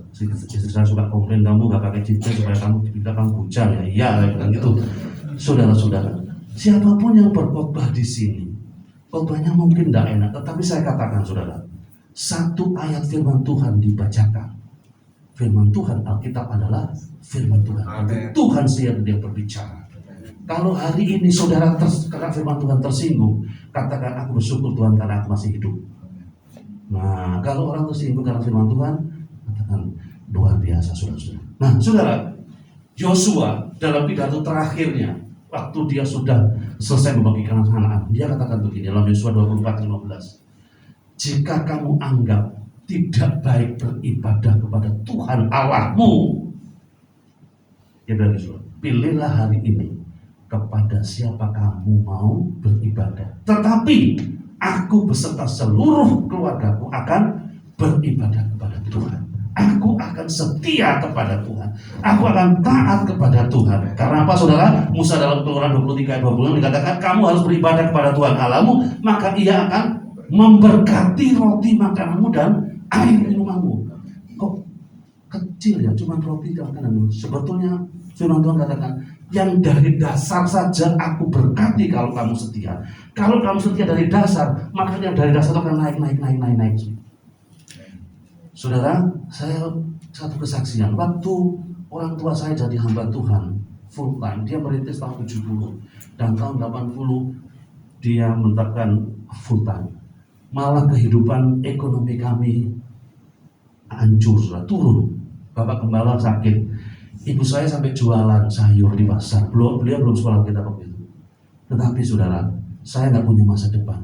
istri saya suka komplain, kamu nggak pakai cincin supaya kamu dibilang bujang ya. Iya, saya bilang gitu. Saudara-saudara, siapapun yang berkhotbah di sini, khotbahnya mungkin tidak enak, tetapi saya katakan saudara, satu ayat firman Tuhan dibacakan. Firman Tuhan Alkitab adalah firman Tuhan. Tuhan sendiri yang berbicara. Kalau hari ini saudara karena firman Tuhan tersinggung, katakan aku bersyukur Tuhan karena aku masih hidup. Nah, kalau orang tersinggung karena firman Tuhan, katakan luar biasa saudara-saudara. Nah, saudara, Yosua dalam pidato terakhirnya, waktu dia sudah selesai membagikan Kanaan, dia katakan begini dalam Yosua 24:15. Jika kamu anggap tidak baik beribadah kepada Tuhan Allahmu, ya bilang, pilihlah hari ini kepada siapa kamu mau beribadah. Tetapi aku beserta seluruh keluargaku akan beribadah kepada Tuhan. Aku akan setia kepada Tuhan. Aku akan taat kepada Tuhan. Karena apa saudara? Musa dalam Keluaran 23 ayat 20 dikatakan kamu harus beribadah kepada Tuhan Allahmu, maka ia akan memberkati roti makananmu dan air minumanmu. Kok kecil ya, cuma roti dan makananmu. Sebetulnya firman Tuhan katakan yang dari dasar saja aku berkati kalau kamu setia. Kalau kamu setia dari dasar, maka yang dari dasar itu akan naik. Saudara, saya satu kesaksian. Waktu orang tua saya jadi hamba Tuhan full time, dia merintis tahun 70 dan tahun 80 dia menetapkan full time. Malah kehidupan ekonomi kami hancur, turun. Bapak Gembala sakit, ibu saya sampai jualan sayur di pasar. Beliau belum sekolah kita waktu itu. Tetapi saudara, saya nggak punya masa depan.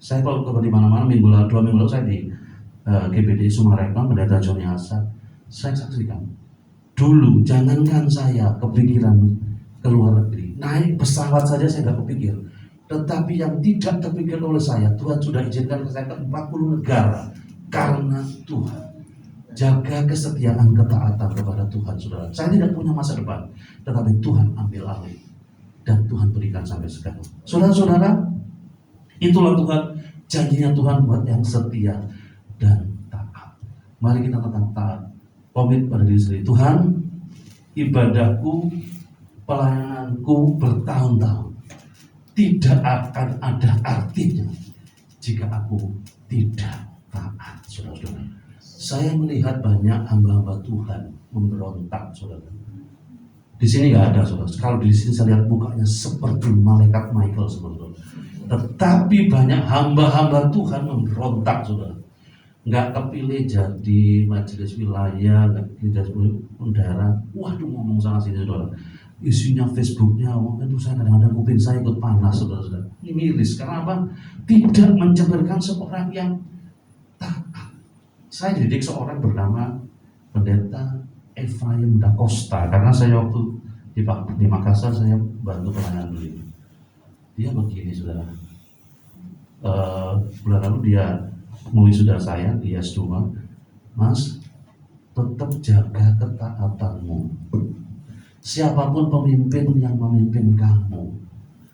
Saya kalau ke mana-mana 2 minggu lalu saya di GBD Sumarekon, pendeta Joni Asa. Saya saksikan. Dulu jangankan saya kepikiran ke luar negeri, naik pesawat saja saya nggak kepikir. Tetapi yang tidak terpikir oleh saya, Tuhan sudah izinkan saya ke 40 negara karena Tuhan. Jaga kesetiaan ketaatan kepada Tuhan, saudara. Saya tidak punya masa depan, tetapi Tuhan ambil alih dan Tuhan berikan sampai sekarang. Saudara-saudara, itulah Tuhan, janjinya Tuhan buat yang setia dan taat. Mari kita tetap taat, komit pada diri sendiri. Tuhan, ibadahku, pelayananku bertahun-tahun tidak akan ada artinya jika aku tidak taat, saudara-saudara. Saya melihat banyak hamba-hamba Tuhan memberontak, saudara. Di sini nggak ada, saudara. Kalau di sini saya lihat mukanya seperti malaikat Michael, saudara. Tetapi banyak hamba-hamba Tuhan memberontak, saudara. Nggak kepilih jadi majelis wilayah, nggak kepilih jadi bendahara. Waduh, ngomong sana sini, saudara. Isinya Facebooknya, itu saya kadang-kadang kuping saya ikut panas, saudara-saudara. Ini miris, karena apa? Tidak mencemarkan seorang yang taat. Saya dididik seorang bernama Pendeta Efraim Da Costa, karena saya waktu di Makassar saya bantu pelayanan beliau. Dia begini, saudara. Bulan lalu dia mewisuda saya di S2. Mas, tetap jaga ketaatanmu. Siapapun pemimpin yang memimpin kamu,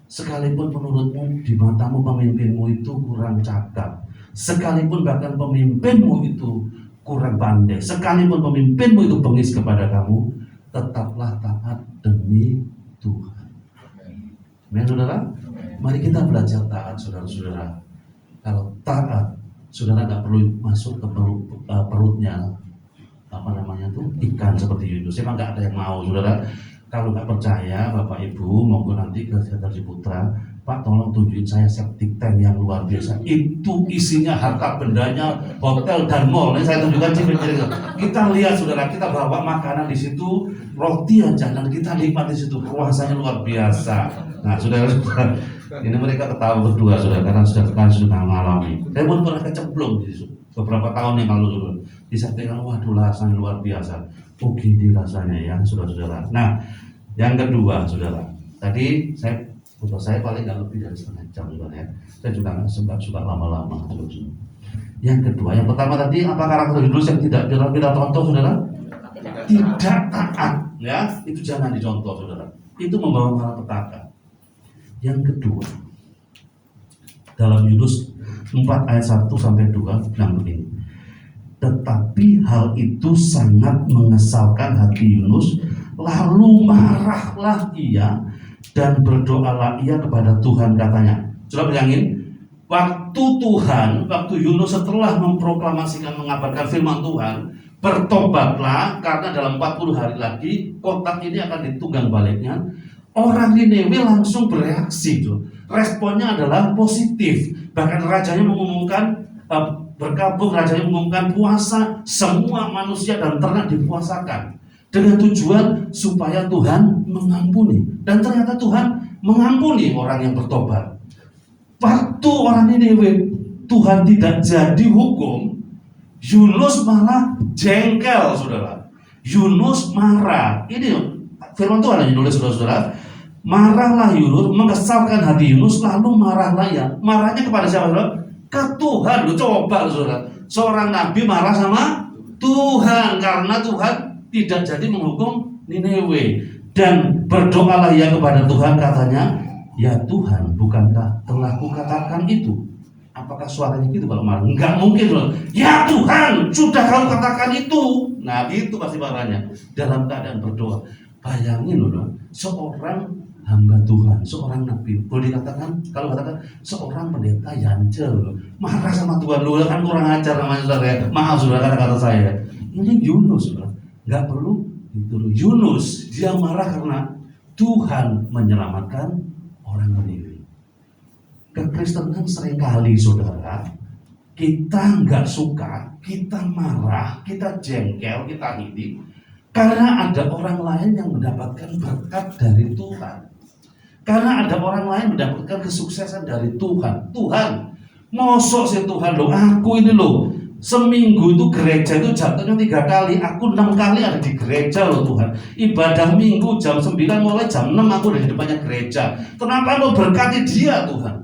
sekalipun menurutmu di matamu pemimpinmu itu kurang cakap, sekalipun bahkan pemimpinmu itu kurang pandai, sekalipun pemimpinmu itu bengis kepada kamu, tetaplah taat demi Tuhan. Amin, saudara? Mari kita belajar taat, saudara-saudara. Kalau taat, saudara nggak perlu masuk ke perutnya ikan seperti Yunus. Memang nggak ada yang mau, saudara. Kalau nggak percaya, Bapak Ibu monggo nanti ke Setar Ciputra, Pak tolong tunjukin saya septic tank yang luar biasa. Itu isinya harta bendanya hotel dan mall. Ini saya tunjukkan ciri-ciri. Kita lihat, saudara, kita bawa makanan di situ, roti aja, dan kita nikmat di situ. Kuasanya luar biasa. Nah, saudara, ini mereka ketawa berdua, saudara, karena sudah mengalami. Saya pun pernah kecemplung di situ beberapa tahun yang lalu, saudara. Disampaikan, waduh, rasanya luar biasa. Oh, gini rasanya ya, saudara-saudara. Nah, yang kedua, saudara, tadi saya paling nggak lebih dari setengah jam, saudara ya. Saya juga nggak suka lama-lama, saudara. Yang kedua, yang pertama tadi, apa karakter Yunus yang tidak kita contoh, saudara? Tidak taat, ya. Itu jangan dicontoh, saudara. Itu membawa malapetaka. Yang kedua, dalam Yunus 4 ayat 1 sampai 2 bilang begini. Tetapi hal itu sangat mengesalkan hati Yunus, lalu marahlah ia dan berdoalah ia kepada Tuhan, katanya. Coba bayangin, waktu Yunus setelah memproklamasikan, mengabarkan firman Tuhan, bertobatlah karena dalam 40 hari lagi kota ini akan ditunggang baliknya. Orang Niniwe langsung bereaksi, responnya adalah positif. Bahkan rajanya mengumumkan berkabung, rajanya mengumumkan puasa, semua manusia dan ternak dipuasakan dengan tujuan supaya Tuhan mengampuni. Dan ternyata Tuhan mengampuni orang yang bertobat. Waktu orang Niniwe Tuhan tidak jadi hukum, Yunus malah jengkel, saudara. Yunus marah. Ini firman Tuhan yang ditulis, saudara-saudara. Marahlah Yunus, mengesalkan hati Yunus, lalu marahlah ya. Marahnya kepada siapa, saudara? Ke Tuhan. Lu coba, saudara. Seorang nabi marah sama Tuhan karena Tuhan tidak jadi menghukum Niniwe. Dan berdoalah ia kepada Tuhan, katanya, ya Tuhan, bukankah telah kukatakan itu? Apakah suaranya gitu kalau marah? Enggak mungkin, saudara. Ya Tuhan, sudah kamu katakan itu. Nah, itu pasti marahnya dalam keadaan berdoa. Bayangin loh, seorang hamba Tuhan, seorang nabi, boleh dikatakan, kalau katakan seorang pendeta Yancel marah sama Tuhan, lu kan kurang ajar namanya, saudara ya. Maaf, saudara, kata-kata saya. Ini Yunus, saudara, nggak perlu itu. Yunus dia marah karena Tuhan menyelamatkan orang Niniwe. Kekristenan seringkali, saudara, kita nggak suka, kita marah, kita jengkel, kita ini karena ada orang lain yang mendapatkan berkat dari Tuhan. Karena ada orang lain mendapatkan kesuksesan dari Tuhan. Tuhan, mosok sih Tuhan loh, aku ini loh, seminggu itu gereja itu jatuhnya 3 kali, aku 6 kali ada di gereja loh Tuhan. Ibadah minggu jam 9 mulai jam 6 aku ada di depannya gereja. Kenapa lo berkati dia, Tuhan?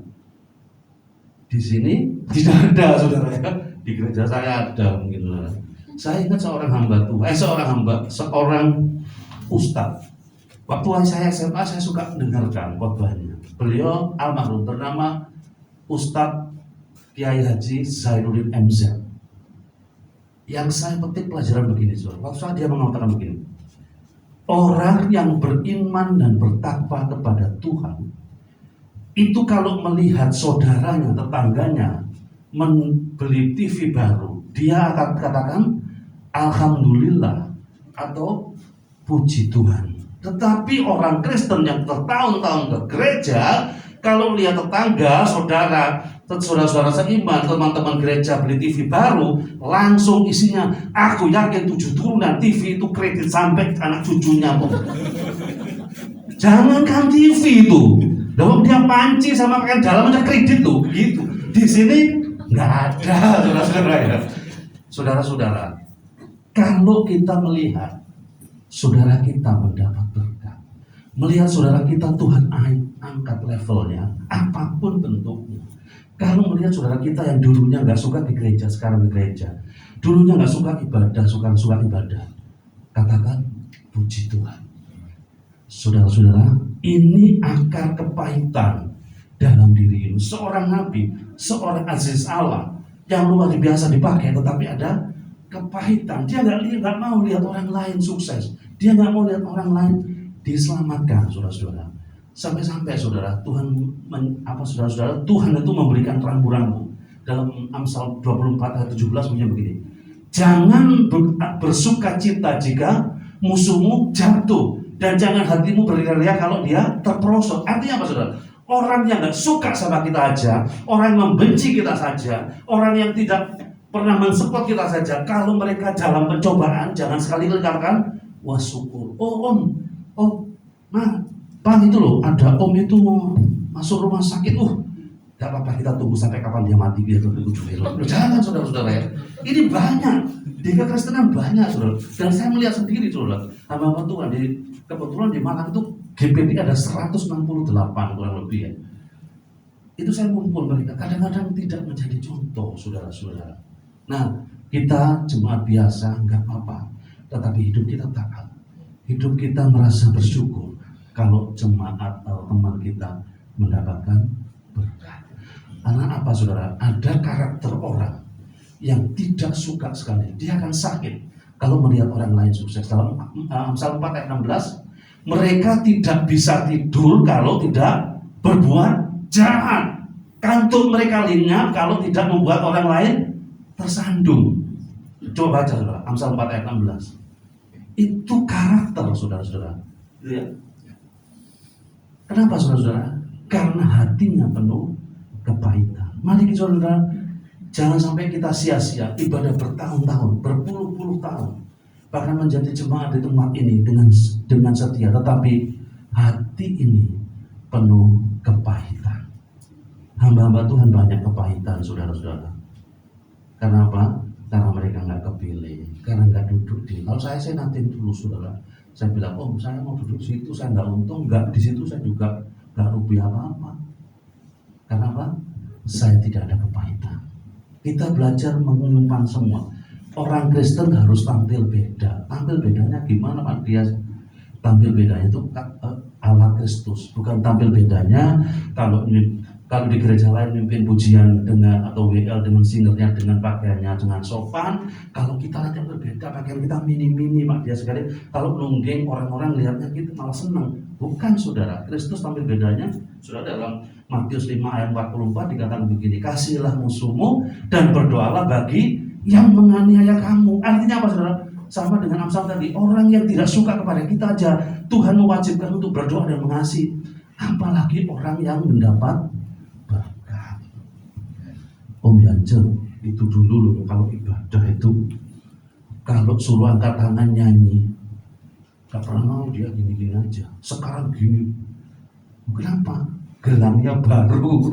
Di sini tidak ada, saudara ya. Di gereja saya ada mungkin, saudara. Saya ingat seorang ustadz. Waktu saya SMA saya suka mendengarkan khotbahnya. Beliau almarhum bernama Ustadz Kiai Haji Zainuddin MZ. Yang saya petik pelajaran begini, saudara. Waktu dia mengatakan begini, orang yang beriman dan bertakwa kepada Tuhan itu kalau melihat saudaranya, tetangganya membeli TV baru, dia akan katakan Alhamdulillah atau puji Tuhan. Tetapi orang Kristen yang bertahun-tahun ke gereja, kalau lihat tetangga, saudara-saudara seiman, teman-teman gereja beli TV baru, langsung isinya, aku yakin 7 turunan TV itu kredit sampai anak cucunya. Jangankan TV itu, dong dia panci sama pakaian dalam aja kredit tuh, gitu. Di sini nggak ada, saudara-saudara ya. Saudara-saudara, kalau kita melihat saudara kita mendapat berkat, melihat saudara kita Tuhan angkat levelnya, apapun bentuknya. Kalau melihat saudara kita yang dulunya nggak suka di gereja, sekarang di gereja, dulunya nggak suka ibadah, suka ibadah, katakan puji Tuhan. Saudara-saudara, ini akar kepahitan dalam diri ini. Seorang nabi, seorang aziz Allah yang luar biasa dipakai, tetapi ada kepahitan. Dia nggak mau lihat orang lain sukses. Dia nggak mau lihat orang lain diselamatkan, saudara-saudara. Sampai-sampai saudara, saudara-saudara, Tuhan itu memberikan rambu-rambu. Dalam Amsal 24 ayat 17 bunyinya begini. Jangan bersuka cita jika musuhmu jatuh, dan jangan hatimu berria-ria kalau dia terperosok. Artinya apa, saudara? Orang yang nggak suka sama kita aja, orang yang membenci kita saja, orang yang tidak pernah mensupport kita saja, kalau mereka dalam pencobaan, jangan sekali katakan wah syukur. Bang itu loh, ada om itu masuk rumah sakit, gak apa-apa, kita tunggu sampai kapan dia mati biar lebih ujung. Jangan, saudara-saudara ya. Ini banyak di kekristenan, banyak, saudara. Dan saya melihat sendiri, saudara, hamba Tuhan kebetulan di Malang itu GPD ada 168 kurang lebih ya. Itu saya kumpul mereka, kadang-kadang tidak menjadi contoh, saudara-saudara. Nah, kita jemaat biasa nggak apa-apa, tetapi hidup kita taat, hidup kita merasa bersyukur kalau jemaat atau teman kita mendapatkan berkat. Karena apa, saudara? Ada karakter orang yang tidak suka sekali, dia akan sakit kalau melihat orang lain sukses. Dalam Amsal 4 ayat 16, mereka tidak bisa tidur kalau tidak berbuat jahat. Kantuk mereka lenyap kalau tidak membuat orang lain tersandung. Coba baca, saudara, Amsal 4 ayat 16. Itu karakter, saudara-saudara. Ya. Kenapa, saudara-saudara? Karena hatinya penuh kepahitan. Mari saudara, jangan sampai kita sia-sia ibadah bertahun-tahun, berpuluh-puluh tahun, bahkan menjadi jemaat di tempat ini dengan setia, tetapi hati ini penuh kepahitan. Hamba-hamba Tuhan banyak kepahitan, saudara-saudara. Karena apa? Karena mereka nggak kepilih, karena nggak duduk di. Kalau saya nanti dulu, saudara. Saya bilang, saya mau duduk di situ, saya nggak untung, nggak di situ saya juga nggak rugi apa-apa. Karena apa? Saya tidak ada kepahitan. Kita belajar menyimpan semua. Orang Kristen harus tampil beda. Tampil bedanya gimana, Pak? Dia tampil bedanya itu ala Kristus, bukan tampil bedanya kalau di gereja lain mimpin pujian dengan atau WL dengan singernya, dengan pakaiannya dengan sopan. Kalau kita lihat yang berbeda, pakaian kita mini-mini, Pak, dia sekali. Kalau nungging, orang-orang lihatnya kita malah senang. Bukan, saudara. Kristus tampil bedanya, saudara, dalam Matius 5 ayat 44 dikatakan begini, kasihlah musuhmu dan berdoalah bagi yang menganiaya kamu. Artinya apa, saudara? Sama dengan Amsal tadi, orang yang tidak suka kepada kita aja Tuhan mewajibkan untuk berdoa dan mengasihi, apalagi orang yang mendapat berkat. Om Yancer itu dulu loh, kalau ibadah itu kalau suruh angkat tangan nyanyi gak pernah mau, dia gini-gini aja. Sekarang gini, kenapa? Gelangnya baru.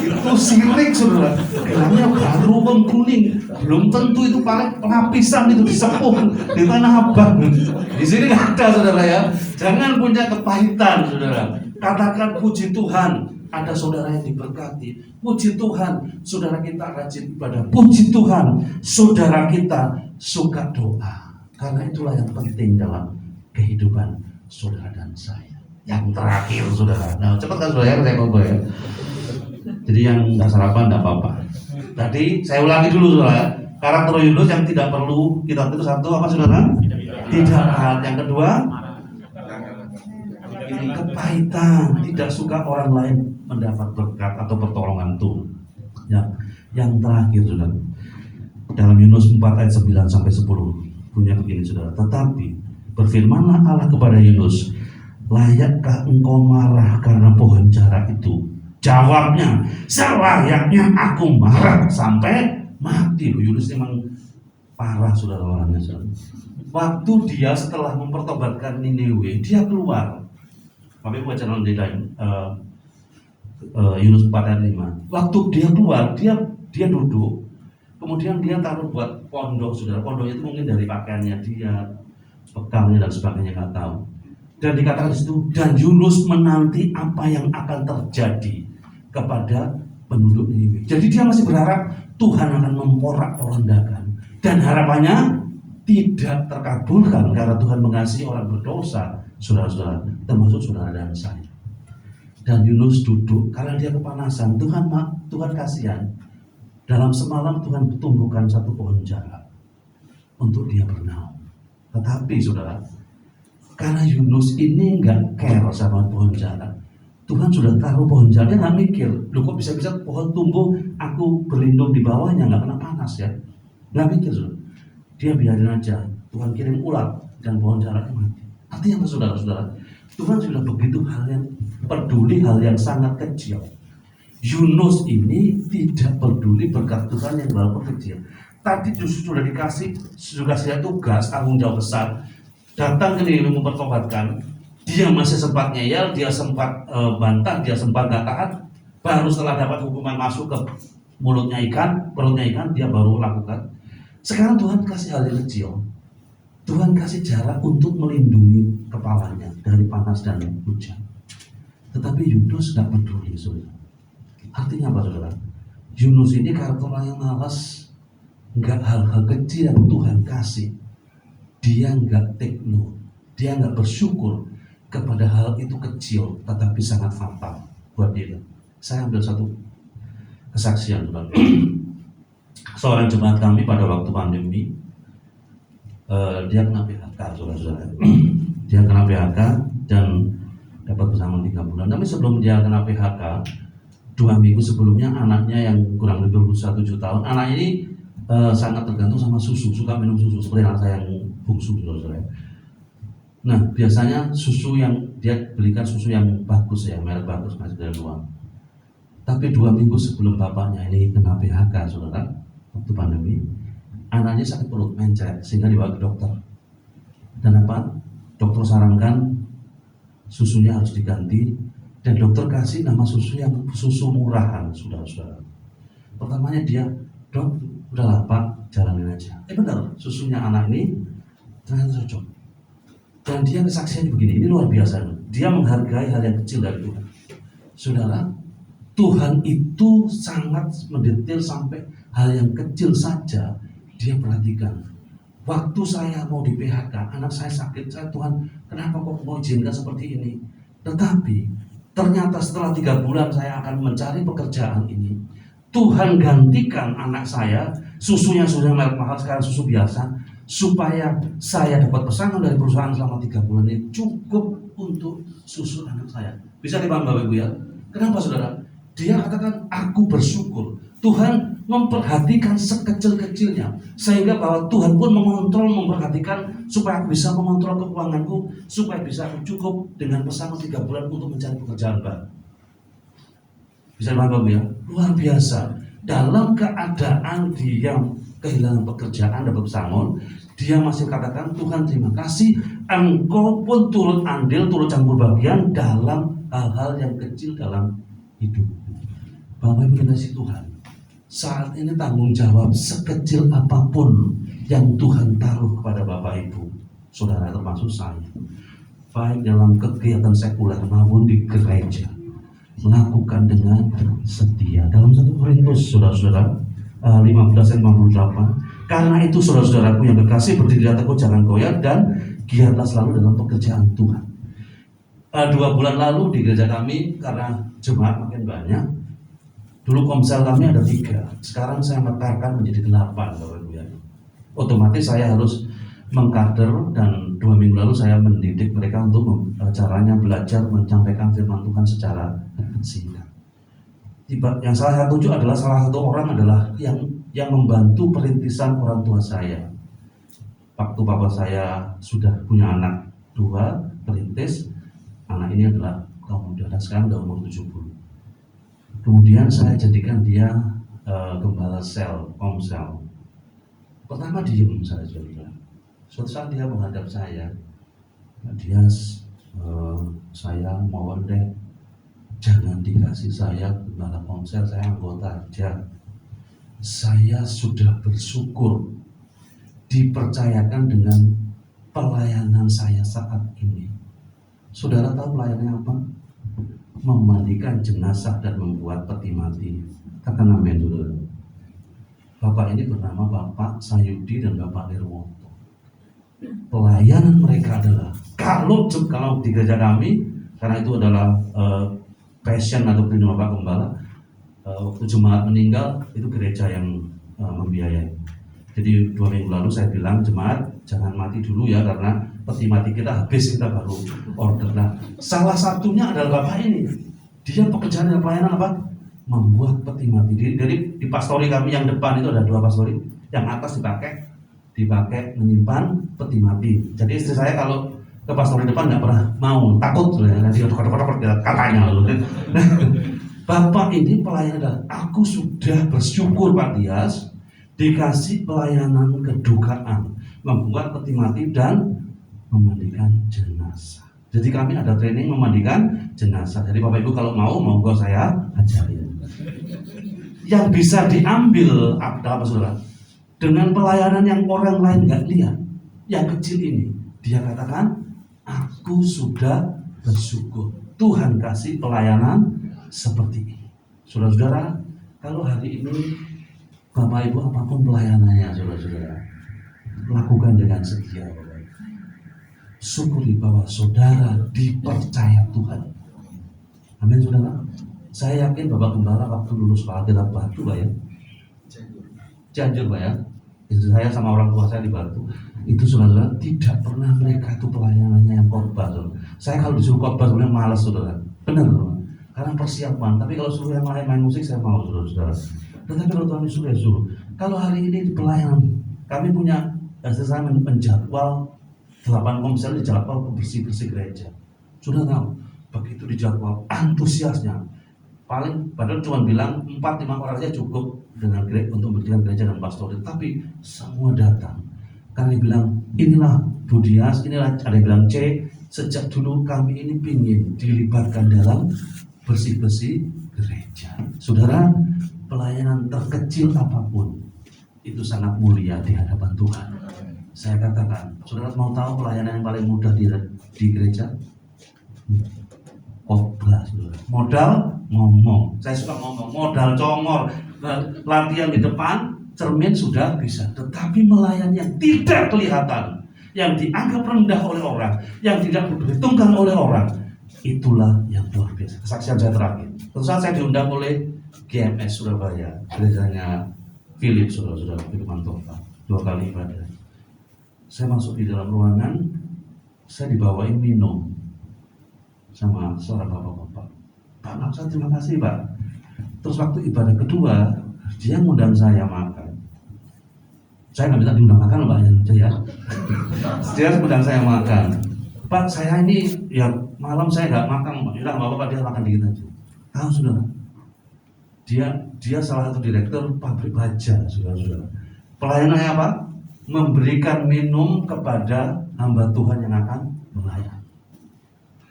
Itu sirik, saudara. Gelangnya baru, kuning. Belum tentu itu paling lapisan itu disepuh di Tanah Abang. Di sini nggak ada, saudara ya. Jangan punya kepahitan, saudara. Katakan puji Tuhan. ada saudara yang diberkati. Puji Tuhan, saudara kita rajin ibadah. Puji Tuhan, saudara kita suka doa. Karena itulah yang penting dalam kehidupan saudara dan saya. Yang terakhir saudara. Nah, cepat kan saudara, saya ngomong ya. Jadi yang nggak sarapan nggak apa-apa. Tadi saya ulangi dulu saudara. Karakter Yunus yang tidak perlu kita itu satu apa saudara? Tidak jahat. Yang kedua, ini kepahitan, tidak suka orang lain mendapat berkat atau pertolongan Tuhan. Ya, yang terakhir saudara. Dalam Yunus 4 ayat 9 sampai 10 punya begini saudara. Tetapi berfirmanlah Allah kepada Yunus, layakkah engkau marah karena pohon jara itu? Jawabnya, selayaknya aku marah sampai mati. Yunus memang parah saudara orangnya saudara. Waktu dia setelah mempertobatkan Niniwe, dia keluar. Bapak Ibu baca dalam Yunus 4 ayat 5. Waktu dia keluar, dia duduk. Kemudian dia taruh buat pondok saudara. Pondoknya itu mungkin dari pakaiannya dia, bekalnya dan sebagainya, nggak tahu. Dan dikatakan di situ, dan Yunus menanti apa yang akan terjadi kepada penduduk Niniwe. Jadi dia masih berharap Tuhan akan memporak-porandakan, dan harapannya tidak terkabulkan karena Tuhan mengasihi orang berdosa, saudara-saudara, termasuk saudara dan saya. Dan Yunus duduk karena dia kepanasan. Tuhan kasihan. Dalam semalam Tuhan tumbuhkan satu pohon jara untuk dia bernaung. Tetapi saudara, karena Yunus ini nggak care sama pohon jara, Tuhan sudah taruh pohon jara, dia nggak mikir, loh kok bisa-bisa pohon tumbuh, aku berlindung di bawahnya nggak kena panas ya, nggak mikir saudara. Dia biarin aja, Tuhan kirim ulat dan pohon jaranya mati. Artinya apa saudara-saudara? Tuhan sudah begitu peduli hal yang sangat kecil. Yunus ini tidak peduli berkat Tuhan yang walaupun kecil. Tadi justru sudah dikasih tugas, tanggung jawab besar. Datang ke Niniwe mempertobatkan, dia masih sempat ngeyel, dia sempat bantah, dia sempat gak taat. Baru setelah dapat hukuman masuk ke perutnya ikan, dia baru lakukan. Sekarang Tuhan kasih hal yang kecil. Tuhan kasih jarak untuk melindungi kepalanya dari panas dan hujan. Tetapi Yunus gak peduli saudara. Artinya apa saudara? Yunus ini karakter orang yang malas, nggak hal-hal kecil yang Tuhan kasih, dia nggak take note, dia nggak bersyukur kepada hal itu kecil, tetapi sangat fatal buat dia. Saya ambil satu kesaksian saudara. Seorang jemaat kami pada waktu pandemi, dia kena PHK saudara-saudara. Dia kena PHK dan dapat pesangon 3 bulan. Tapi sebelum dia kena PHK, 2 minggu sebelumnya anaknya yang kurang lebih 21 tahun, anaknya ini sangat tergantung sama susu, suka minum susu seperti anak saya yang bungsu saudara. Nah biasanya susu yang dia belikan susu yang bagus ya, merek bagus, masih dari luar. Tapi 2 minggu sebelum bapaknya ini kena PHK saudara, waktu pandemi, anaknya sakit perut mencret sehingga dibawa ke dokter. Dan apa? Dokter sarankan susunya harus diganti. Dan dokter kasih nama susu yang susu murahan, saudara-saudara. Pertamanya dia, dok, udahlah Pak, jalanin aja. Benar, susunya anak ini ternyata cocok. Dan dia kesaksiannya begini, ini luar biasa. Dia menghargai hal yang kecil dari Tuhan. Saudara, Tuhan itu sangat mendetail sampai hal yang kecil saja dia perhatikan. Waktu saya mau di PHK, anak saya sakit, Tuhan, kenapa kok mau izinkan seperti ini? Tetapi ternyata setelah 3 bulan saya akan mencari pekerjaan ini, Tuhan gantikan anak saya, susunya sudah merek mahal, sekarang susu biasa, supaya saya dapat pesanan dari perusahaan selama 3 bulan ini cukup untuk susu anak saya. Bisa dipahami Bapak Ibu ya? Kenapa saudara? Dia katakan, aku bersyukur Tuhan memperhatikan sekecil-kecilnya, sehingga bahwa Tuhan pun mengontrol, memperhatikan supaya aku bisa mengontrol keuanganku, supaya bisa cukup dengan pesanan 3 bulan untuk mencari pekerjaan baru. Bisa dipahami ya? Luar biasa. Dalam keadaan dia kehilangan pekerjaan, dapat pesangon, dia masih katakan, Tuhan terima kasih, engkau pun turut andil, turut campur bagian dalam hal-hal yang kecil dalam hidup. Bapak Ibu kasih Tuhan, saat ini tanggung jawab sekecil apapun yang Tuhan taruh kepada Bapak Ibu, saudara termasuk saya, baik dalam kegiatan sekuler maupun di gereja, lakukan dengan setia. Dalam 1 Korintus, saudara-saudara, 15 ayat 58, karena itu saudara-saudaraku yang kekasih, berdirilah teguh, jangan goyah, dan giatlah selalu dalam pekerjaan Tuhan. 2 bulan lalu di gereja kami, karena jemaat makin banyak, dulu komsel kami ada 3, sekarang saya mekarkan menjadi 8, Bapak Ibu ya. Otomatis saya harus mengkader, dan 2 minggu lalu saya mendidik mereka untuk caranya belajar menyampaikan firman Tuhan secara singkat. Yang salah satu orang adalah yang membantu perintisan orang tua saya. Waktu papa saya sudah punya anak 2 perintis, anak ini adalah kaum muda, dan sekarang udah umur 70. Kemudian saya jadikan dia gembala sel, komsel. Pertama diem saya juga. Suatu saat dia menghadap saya, saya mohon deh, jangan dikasih saya gembala komsel, saya anggota aja. Saya sudah bersyukur dipercayakan dengan pelayanan saya saat ini. Saudara tahu pelayanannya apa? Memandikan jenazah dan membuat peti mati. Katakan amin dulu. Bapak ini bernama Bapak Sayudi dan Bapak Nirwoto. Pelayanan mereka adalah kalau di gereja kami, karena itu adalah passion atau prima Bapak Gembala, waktu jemaat meninggal itu gereja yang membiayai. Jadi 2 minggu lalu saya bilang, jemaat jangan mati dulu ya, karena peti mati kita habis, kita baru order. Nah, salah satunya adalah Bapak ini. Dia pekerjaan dan pelayanan apa? Membuat peti mati. Jadi di pastori kami yang depan itu ada 2 pastori, yang atas dipakai menyimpan peti mati. Jadi istri saya kalau ke pastori depan nggak pernah mau, takut nanti katanya loh. Bapak ini pelayanan adalah, aku sudah bersyukur Pak Dias dikasih pelayanan kedukaan, membuat peti mati dan memandikan jenazah. Jadi kami ada training memandikan jenazah. Jadi Bapak Ibu kalau mau, monggo saya ajarin. Yang bisa diambil apa saudara? Dengan pelayanan yang orang lain nggak lihat, yang kecil ini, dia katakan, aku sudah bersyukur Tuhan kasih pelayanan seperti ini. Saudara-saudara, kalau hari ini Bapak Ibu apapun pelayanannya, saudara-saudara, lakukan dengan setia. Syukuri bahwa saudara dipercaya Tuhan. Amin saudara. Saya yakin Bapak Gembala waktu lulus sekolah di Batu Pak ya. Cianjur Pak ya. Istri saya sama orang tua saya di Batu. Itu saudara tidak pernah mereka itu pelayanannya yang khotbah. Saya kalau disuruh khotbah sebenarnya malas saudara. Benar saudara. Karena persiapan. Tapi kalau suruh yang lain main musik saya mau saudara. Tetapi kalau Tuhan disuruh ya suruh. Kalau hari ini di pelayanan kami punya, istri saya menjadwal 8 komsel dijadwal bersih-bersih gereja. Sudah tahu, begitu dijadwal antusiasnya. Paling padahal cuma bilang 4-5 orang saja cukup dengan untuk berdirikan gereja dan pastori. Tapi semua datang. Karena bilang inilah Bu Dias, inilah ada yang bilang C. Sejak dulu kami ini ingin dilibatkan dalam bersih-bersih gereja. Saudara, pelayanan terkecil apapun itu sangat mulia di hadapan Tuhan. Saya katakan, saudara mau tahu pelayanan yang paling mudah di gereja? Khotbah, saudara. Modal ngomong. Saya suka ngomong. Modal congor. Latihan di depan, cermin sudah bisa. Tetapi melayani yang tidak kelihatan, yang dianggap rendah oleh orang, yang tidak diperhitungkan oleh orang, itulah yang luar biasa. Kesaksian saya terakhir. Suatu saat saya diundang oleh GMS Surabaya, gerejanya Philip, saudara-saudara, Philip Mantova, 2 kali ibadah. Saya masuk di dalam ruangan, saya dibawain minum sama seorang bapak-bapak. Pak Maksud, terima kasih Pak. Terus waktu ibadah kedua, dia ngundang saya makan. Saya nggak minta diundang makan Pak ya. Dia ngundang saya makan. Pak, saya ini ya malam saya nggak makan. Bilang bapak dia makan dikit aja. Tahu saudara? Dia salah satu direktur pabrik baja, saudara-saudara. Pelayanannya apa? Memberikan minum kepada hamba Tuhan yang akan melayani.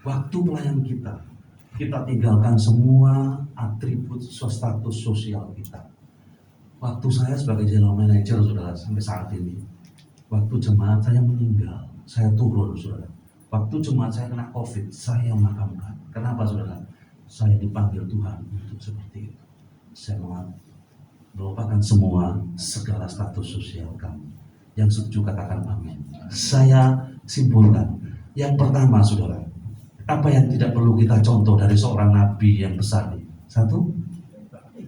Waktu pelayan kita tinggalkan semua atribut status sosial kita. Waktu saya sebagai general manager, saudara, sampai saat ini, waktu jemaat saya meninggal, saya turun, saudara. Waktu jemaat saya kena COVID, saya makamkan. Kenapa, saudara? saya dipanggil Tuhan untuk seperti itu. Saya melupakan semua segala status sosial kamu. Yang setuju katakan amin. Saya simpulkan. Yang pertama, saudara, apa yang tidak perlu kita contoh dari seorang nabi yang besar ini? Satu,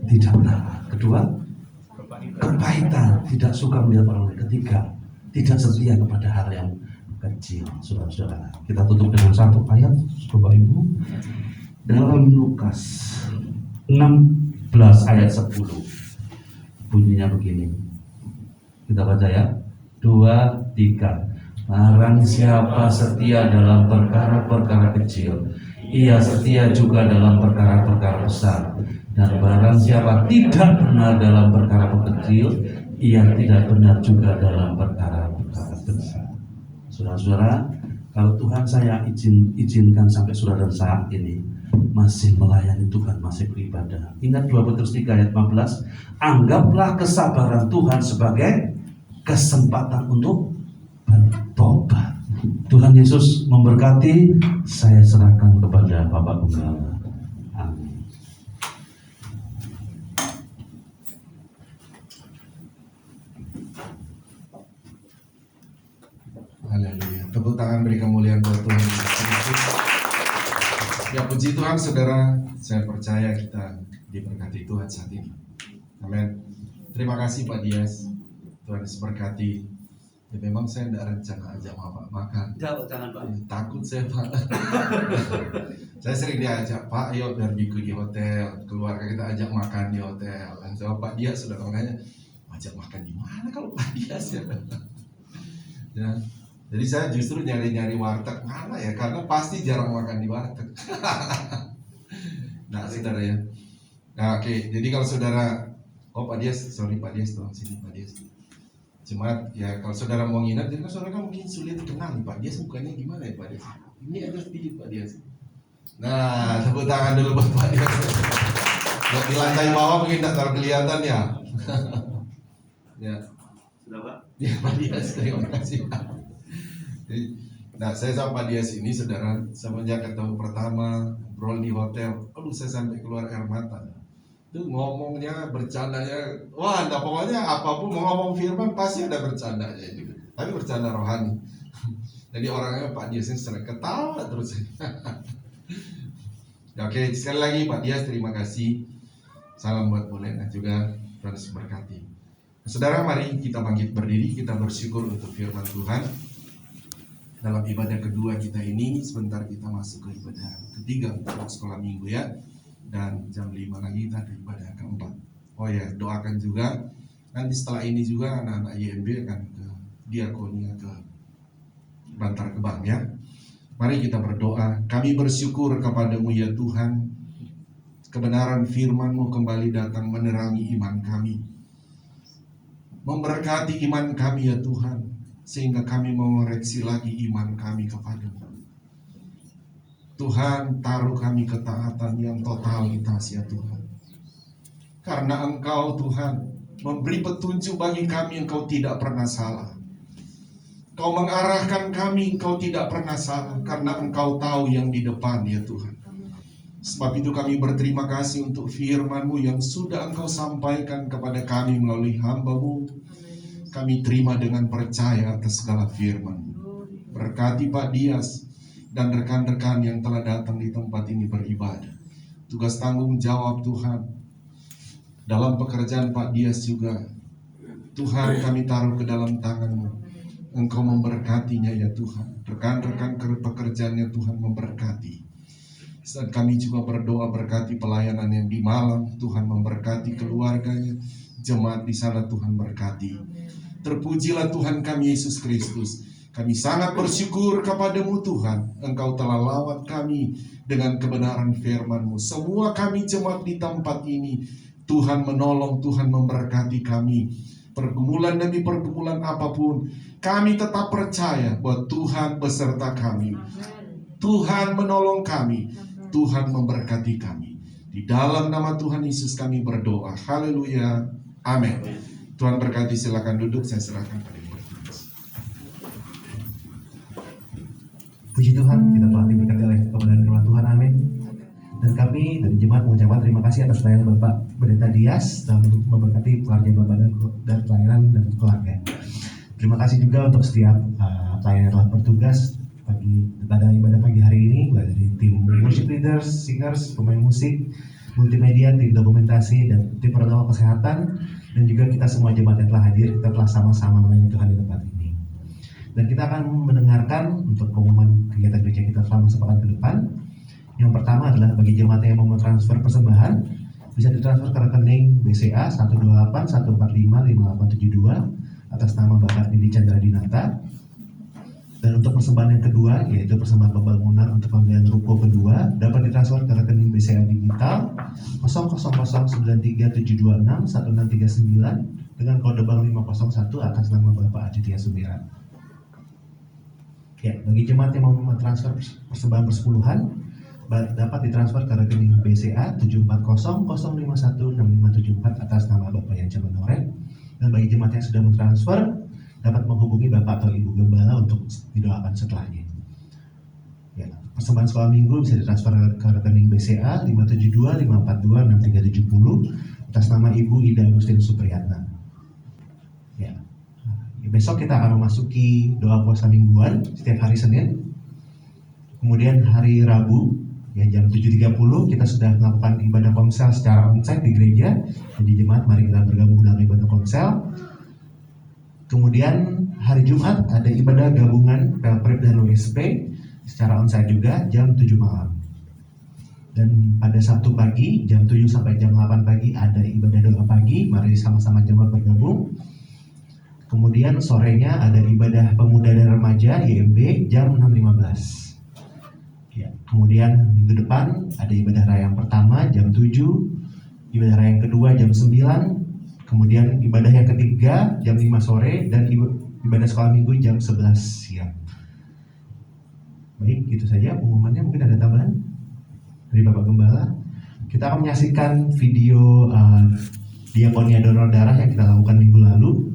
tidak marah. Kedua, kepahitan, tidak suka melihat orang lain. Ketiga, tidak setia kepada hal yang kecil. Saudara-saudara, kita tutup dengan satu ayat, Bapak Ibu, dalam Lukas 16 ayat 10. Bunyinya begini. Kita baca ya. 2, 3. Barang siapa setia dalam perkara-perkara kecil, ia setia juga dalam perkara-perkara besar. Dan barang siapa tidak benar dalam perkara kecil, ia tidak benar juga dalam perkara-perkara besar. Saudara-saudara, kalau Tuhan saya izinkan sampai saudara saat ini masih melayani Tuhan, masih beribadah. Ingat 2 Petrus 3 ayat 15, anggaplah kesabaran Tuhan sebagai kesempatan untuk bertobat. Tuhan Yesus memberkati. Saya serahkan kepada Bapak Gembala. Amin. Haleluya. Tepuk tangan beri kemuliaan buat Tuhan Yesus Kristus. Ya puji Tuhan saudara, saya percaya kita diberkati Tuhan saat ini. Amin. Terima kasih Pak Dias. Tuhan Yesus berkati. Ya memang saya tidak rencana ajak Bapak makan. Jangan Pak. Takut saya Pak. Saya sering diajak, Pak yuk barbecue di hotel, keluarga kita ajak makan di hotel. Dan sama Pak Dias sudah makanya ajak makan di mana kalau Pak Dias ya. Ya. Jadi saya justru nyari-nyari warteg mana ya, karena pasti jarang makan di warteg. Nah saudara ya. Nah oke, jadi kalau saudara, oh Pak Dias, sorry Pak Dias, tolong sini Pak Dias. Cuma ya kalau saudara mau nginep, jadi kan saudara kan mungkin sulit kenal nih Pak Dias mukanya gimana ya Pak Dias. Ini aja sedikit Pak Dias. Nah tepuk tangan dulu buat Pak Dias. Di lantai bawah mungkin tidak terlalu kelihatan ya. Ya. Sudah Pak? Ya Pak Dias, terima kasih Pak. Nah saya sama Pak Dias ini saudara, semenjak ketemu pertama ngobrol di hotel, aduh saya sampai keluar air mata. Itu ngomongnya, bercandanya, wah nah, pokoknya apapun mau ngomong firman pasti ada bercandanya juga. Tapi bercanda rohani. Jadi orangnya Pak Dias ini sering ketawa terus. Oke, sekali lagi Pak Dias terima kasih. Salam buat Bolena juga, Tuhan Yesus berkati. Saudara, mari kita bangkit berdiri, kita bersyukur untuk firman Tuhan. Dalam ibadah kedua kita ini, sebentar kita masuk ke ibadah ketiga untuk sekolah minggu ya. Dan jam 5 lagi kita ada ibadah keempat. Oh ya, doakan juga. Nanti setelah ini juga anak-anak YMB akan ke diakonia ke Bantar Gebang ya. Mari kita berdoa. Kami bersyukur kepadamu ya Tuhan. Kebenaran firman-Mu kembali datang menerangi iman kami. Memberkati iman kami ya Tuhan. Sehingga kami mengoreksi lagi iman kami kepadamu. Tuhan, taruh kami ketaatan yang totalitas ya Tuhan. Karena Engkau Tuhan memberi petunjuk bagi kami, Engkau tidak pernah salah. Engkau mengarahkan kami, Engkau tidak pernah salah. Karena Engkau tahu yang di depan ya Tuhan. Sebab itu kami berterima kasih untuk firman-Mu yang sudah Engkau sampaikan kepada kami melalui hamba-Mu. Kami terima dengan percaya atas segala firman. Berkati Pak Dias dan rekan-rekan yang telah datang di tempat ini beribadah. Tugas tanggung jawab Tuhan dalam pekerjaan Pak Dias juga. Tuhan kami taruh ke dalam tangan-Mu. Engkau memberkatinya ya Tuhan. Rekan-rekan pekerjaannya Tuhan memberkati. Saat kami juga berdoa berkati pelayanan yang di Malang. Tuhan memberkati keluarganya. Jemaat di sana Tuhan berkati. Terpujilah Tuhan kami Yesus Kristus. Kami sangat bersyukur kepadamu Tuhan. Engkau telah lawat kami dengan kebenaran firman-Mu. Semua kami jemaat di tempat ini, Tuhan menolong, Tuhan memberkati kami. Pergumulan demi pergumulan apapun, kami tetap percaya bahwa Tuhan beserta kami. Tuhan menolong kami. Tuhan memberkati kami. Di dalam nama Tuhan Yesus kami berdoa. Haleluya. Amin. Tuhan berkati, silakan duduk, saya serahkan pada Ibu. Puji Tuhan, kita telah diberkati oleh kebenaran firman Tuhan, amin. Dan kami dari jemaat mengucapkan terima kasih atas pelayanan Bapak Pendeta Dias dan memberkati keluarga Bapak dan pelayanan dan keluarga. Terima kasih juga untuk setiap pelayan yang telah bertugas pada ibadah pagi hari ini, mulai dari tim worship leaders, singers, pemain musik, multimedia, tim dokumentasi, dan tim protokol kesehatan, dan juga kita semua jemaat yang telah hadir. Kita telah sama-sama melayani Tuhan di tempat ini. Dan kita akan mendengarkan untuk pengumuman kegiatan gereja kita selama sepekan ke depan. Yang pertama adalah bagi jemaat yang mau transfer persembahan, bisa ditransfer ke rekening BCA 12814555872 atas nama Bapak Didi Chandra Dinata. Dan untuk persembahan yang kedua, yaitu persembahan pembangunan untuk pembelian ruko kedua, dapat ditransfer ke rekening BCA Digital 000937261639 dengan kode bank 501 atas nama Bapak Aditya Sumirat. Ya, bagi jemaat yang mau mentransfer persembahan persepuluhan, dapat ditransfer ke rekening BCA 74005165574 atas nama Bapak Yanca Manoret. Dan bagi jemaat yang sudah mentransfer, dapat menghubungi Bapak atau Ibu Gembala untuk didoakan setelahnya. Ya, persembahan sekolah minggu bisa ditransfer ke rekening BCA 57254263370 atas nama Ibu Ida Agustin Supriyatna. Ya. Besok kita akan memasuki doa puasa mingguan setiap hari Senin. Kemudian hari Rabu ya jam 7.30 kita sudah melakukan ibadah komsel secara onsite di gereja. Jadi jemaat, mari kita bergabung dalam ibadah komsel. Kemudian hari Jumat ada ibadah gabungan Pelprip dan OSP secara onsite juga jam 7 malam. Dan pada Sabtu pagi jam 7 sampai jam 8 pagi ada ibadah doa pagi, mari sama-sama jemaat bergabung. Kemudian sorenya ada ibadah pemuda dan remaja YMB jam 6.15. Ya, kemudian minggu depan ada ibadah raya yang pertama jam 7, ibadah raya yang kedua jam 9, kemudian ibadah yang ketiga jam 5 sore, dan ibadah sekolah minggu jam 11 siang. Baik, itu saja pengumumannya. Mungkin ada tambahan dari Bapak Gembala. Kita akan menyaksikan video diakonia donor darah yang kita lakukan minggu lalu.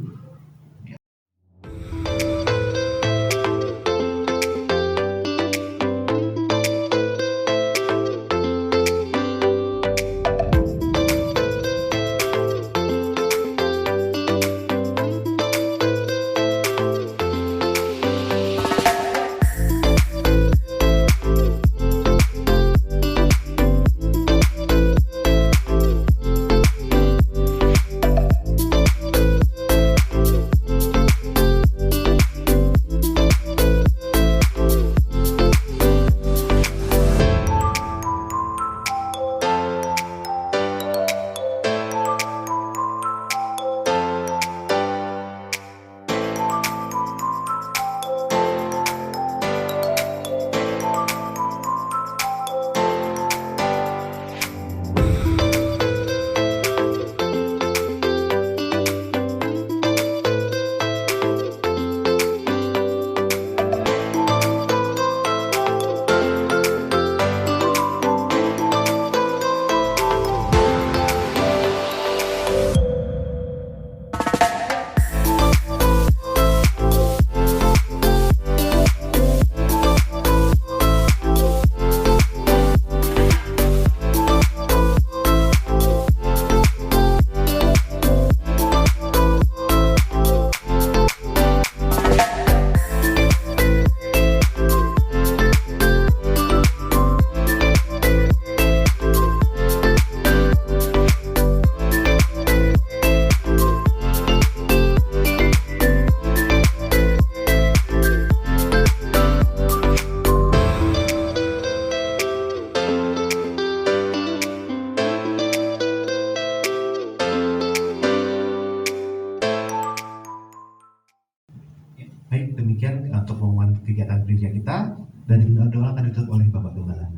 Baik, demikian untuk pengumuman kegiatan gereja kita, dan doa akan ditutup oleh Bapak Gembala.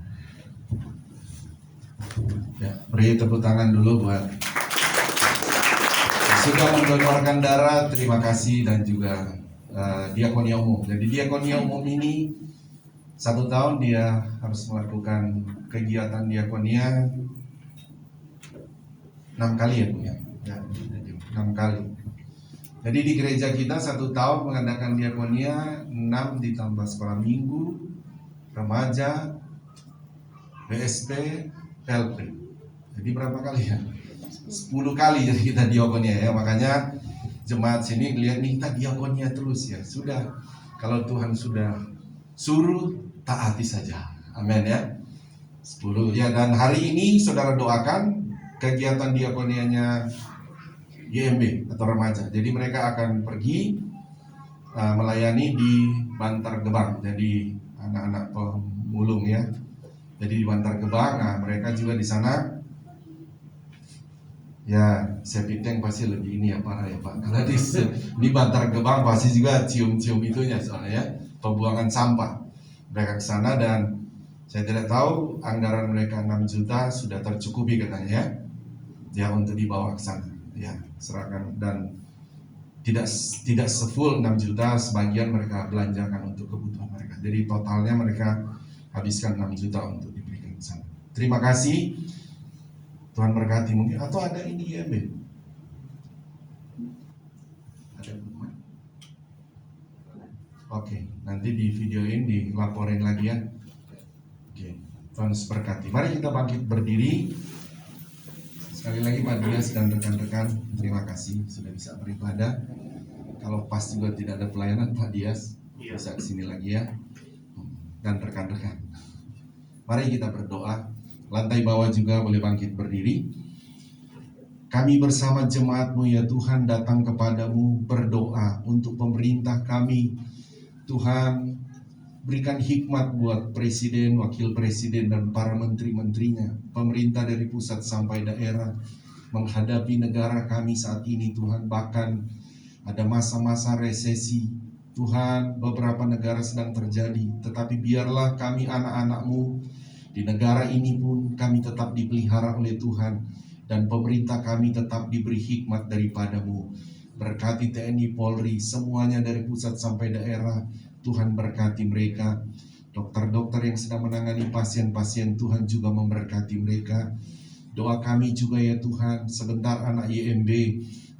Ya, beri tepuk tangan dulu buat sudah mendonorkan darah. Terima kasih. Dan juga diakonia umum. Jadi diakonia umum ini 1 tahun dia harus melakukan kegiatan diakonia 6 kali ya Bu ya. 6 kali. Jadi di gereja kita 1 tahun mengadakan diakonia 6 ditambah sekolah minggu, remaja, BSP, Pelpri. Jadi berapa kali ya? 10 kali jadi kita diakonia ya. Makanya jemaat sini lihat nih, kita diakonia terus ya. Sudah, kalau Tuhan sudah suruh, taati saja. Amin ya. 10 ya. Dan hari ini saudara doakan kegiatan diakonianya YMB atau remaja. Jadi mereka akan pergi melayani di Bantar Gebang. Jadi anak-anak pemulung ya. Jadi di Bantar Gebang. Nah, mereka juga di sana. Ya, septic tank pasti lebih ini ya parah ya Pak. Karena di Bantar Gebang pasti juga cium-cium itunya soalnya ya, pembuangan sampah. Mereka ke sana dan saya tidak tahu anggaran mereka 6 juta sudah tercukupi katanya ya. Ya untuk dibawa ke sana. Ya, serahkan dan tidak sefull 6 juta, sebagian mereka belanjakan untuk kebutuhan mereka. Jadi totalnya mereka habiskan 6 juta untuk diberikan ke sana. Terima kasih. Tuhan berkati mungkin atau ada ini ya Ben? Ada rumah? Oke, nanti di videoin, dilaporin lagi ya. Oke, Tuhan berkati. Mari kita bangkit berdiri. Sekali lagi Pak Dias dan rekan-rekan, terima kasih sudah bisa beribadah. Kalau pas juga tidak ada pelayanan Pak Dias, bisa kesini lagi ya. Dan rekan-rekan. Mari kita berdoa. Lantai bawah juga boleh bangkit berdiri. Kami bersama jemaat-Mu ya Tuhan datang kepadamu berdoa untuk pemerintah kami. Tuhan, berikan hikmat buat presiden, wakil presiden, dan para menteri-menterinya. Pemerintah dari pusat sampai daerah menghadapi negara kami saat ini Tuhan. Bahkan ada masa-masa resesi. Tuhan, beberapa negara sedang terjadi. Tetapi biarlah kami anak-anak-Mu di negara ini pun kami tetap dipelihara oleh Tuhan. Dan pemerintah kami tetap diberi hikmat daripada-Mu. Berkati TNI, Polri, semuanya dari pusat sampai daerah. Tuhan berkati mereka. Dokter-dokter yang sedang menangani pasien-pasien, Tuhan juga memberkati mereka. Doa kami juga ya Tuhan, sebentar anak YMB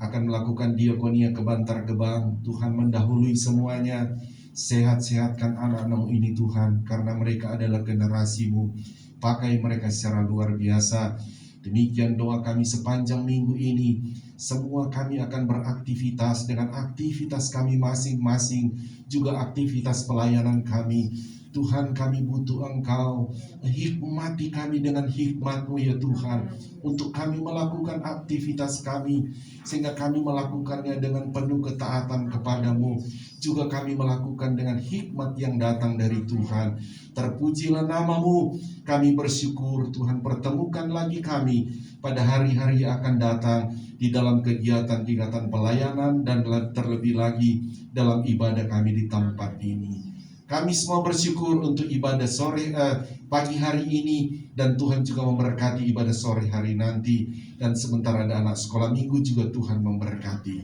akan melakukan diakonia ke Bantar Gebang. Tuhan mendahului semuanya. Sehat-sehatkan anak-anak ini Tuhan, karena mereka adalah generasi-Mu. Pakai mereka secara luar biasa. Demikian doa kami sepanjang minggu ini. Semua kami akan beraktivitas dengan aktivitas kami masing-masing, juga aktivitas pelayanan kami. Tuhan, kami butuh Engkau. Hikmati kami dengan hikmat-Mu ya Tuhan, untuk kami melakukan aktivitas kami, sehingga kami melakukannya dengan penuh ketaatan kepada-Mu. Juga kami melakukan dengan hikmat yang datang dari Tuhan. Terpujilah nama-Mu. Kami bersyukur Tuhan, pertemukan lagi kami pada hari-hari yang akan datang di dalam kegiatan-kegiatan pelayanan, dan terlebih lagi dalam ibadah kami di tempat ini. Kami semua bersyukur untuk ibadah pagi hari ini, dan Tuhan juga memberkati ibadah sore hari nanti, dan sebentar ada anak sekolah minggu juga Tuhan memberkati.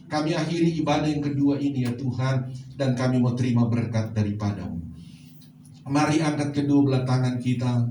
Kami akhiri ibadah yang kedua ini ya Tuhan, dan kami mau terima berkat daripada-Mu. Mari angkat kedua belah tangan kita.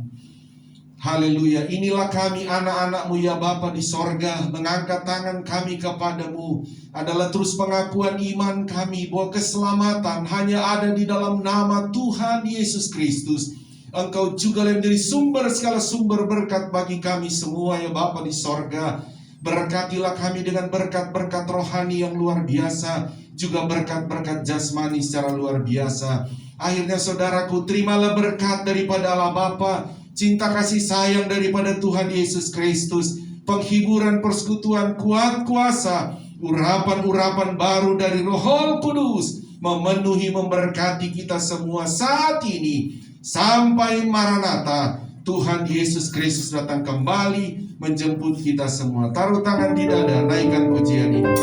Haleluya, inilah kami anak-anak-Mu ya Bapa di sorga. Mengangkat tangan kami kepada-Mu adalah terus pengakuan iman kami bahwa keselamatan hanya ada di dalam nama Tuhan Yesus Kristus. Engkau juga yang menjadi sumber segala sumber berkat bagi kami semua ya Bapa di sorga. Berkatilah kami dengan berkat-berkat rohani yang luar biasa, juga berkat-berkat jasmani secara luar biasa. Akhirnya saudaraku, terimalah berkat daripada Allah Bapa, cinta kasih sayang daripada Tuhan Yesus Kristus, penghiburan persekutuan kuat kuasa, urapan-urapan baru dari Roh Kudus memenuhi memberkati kita semua saat ini sampai Maranatha. Tuhan Yesus Kristus datang kembali menjemput kita semua. Taruh tangan di dada, naikkan pujian ini.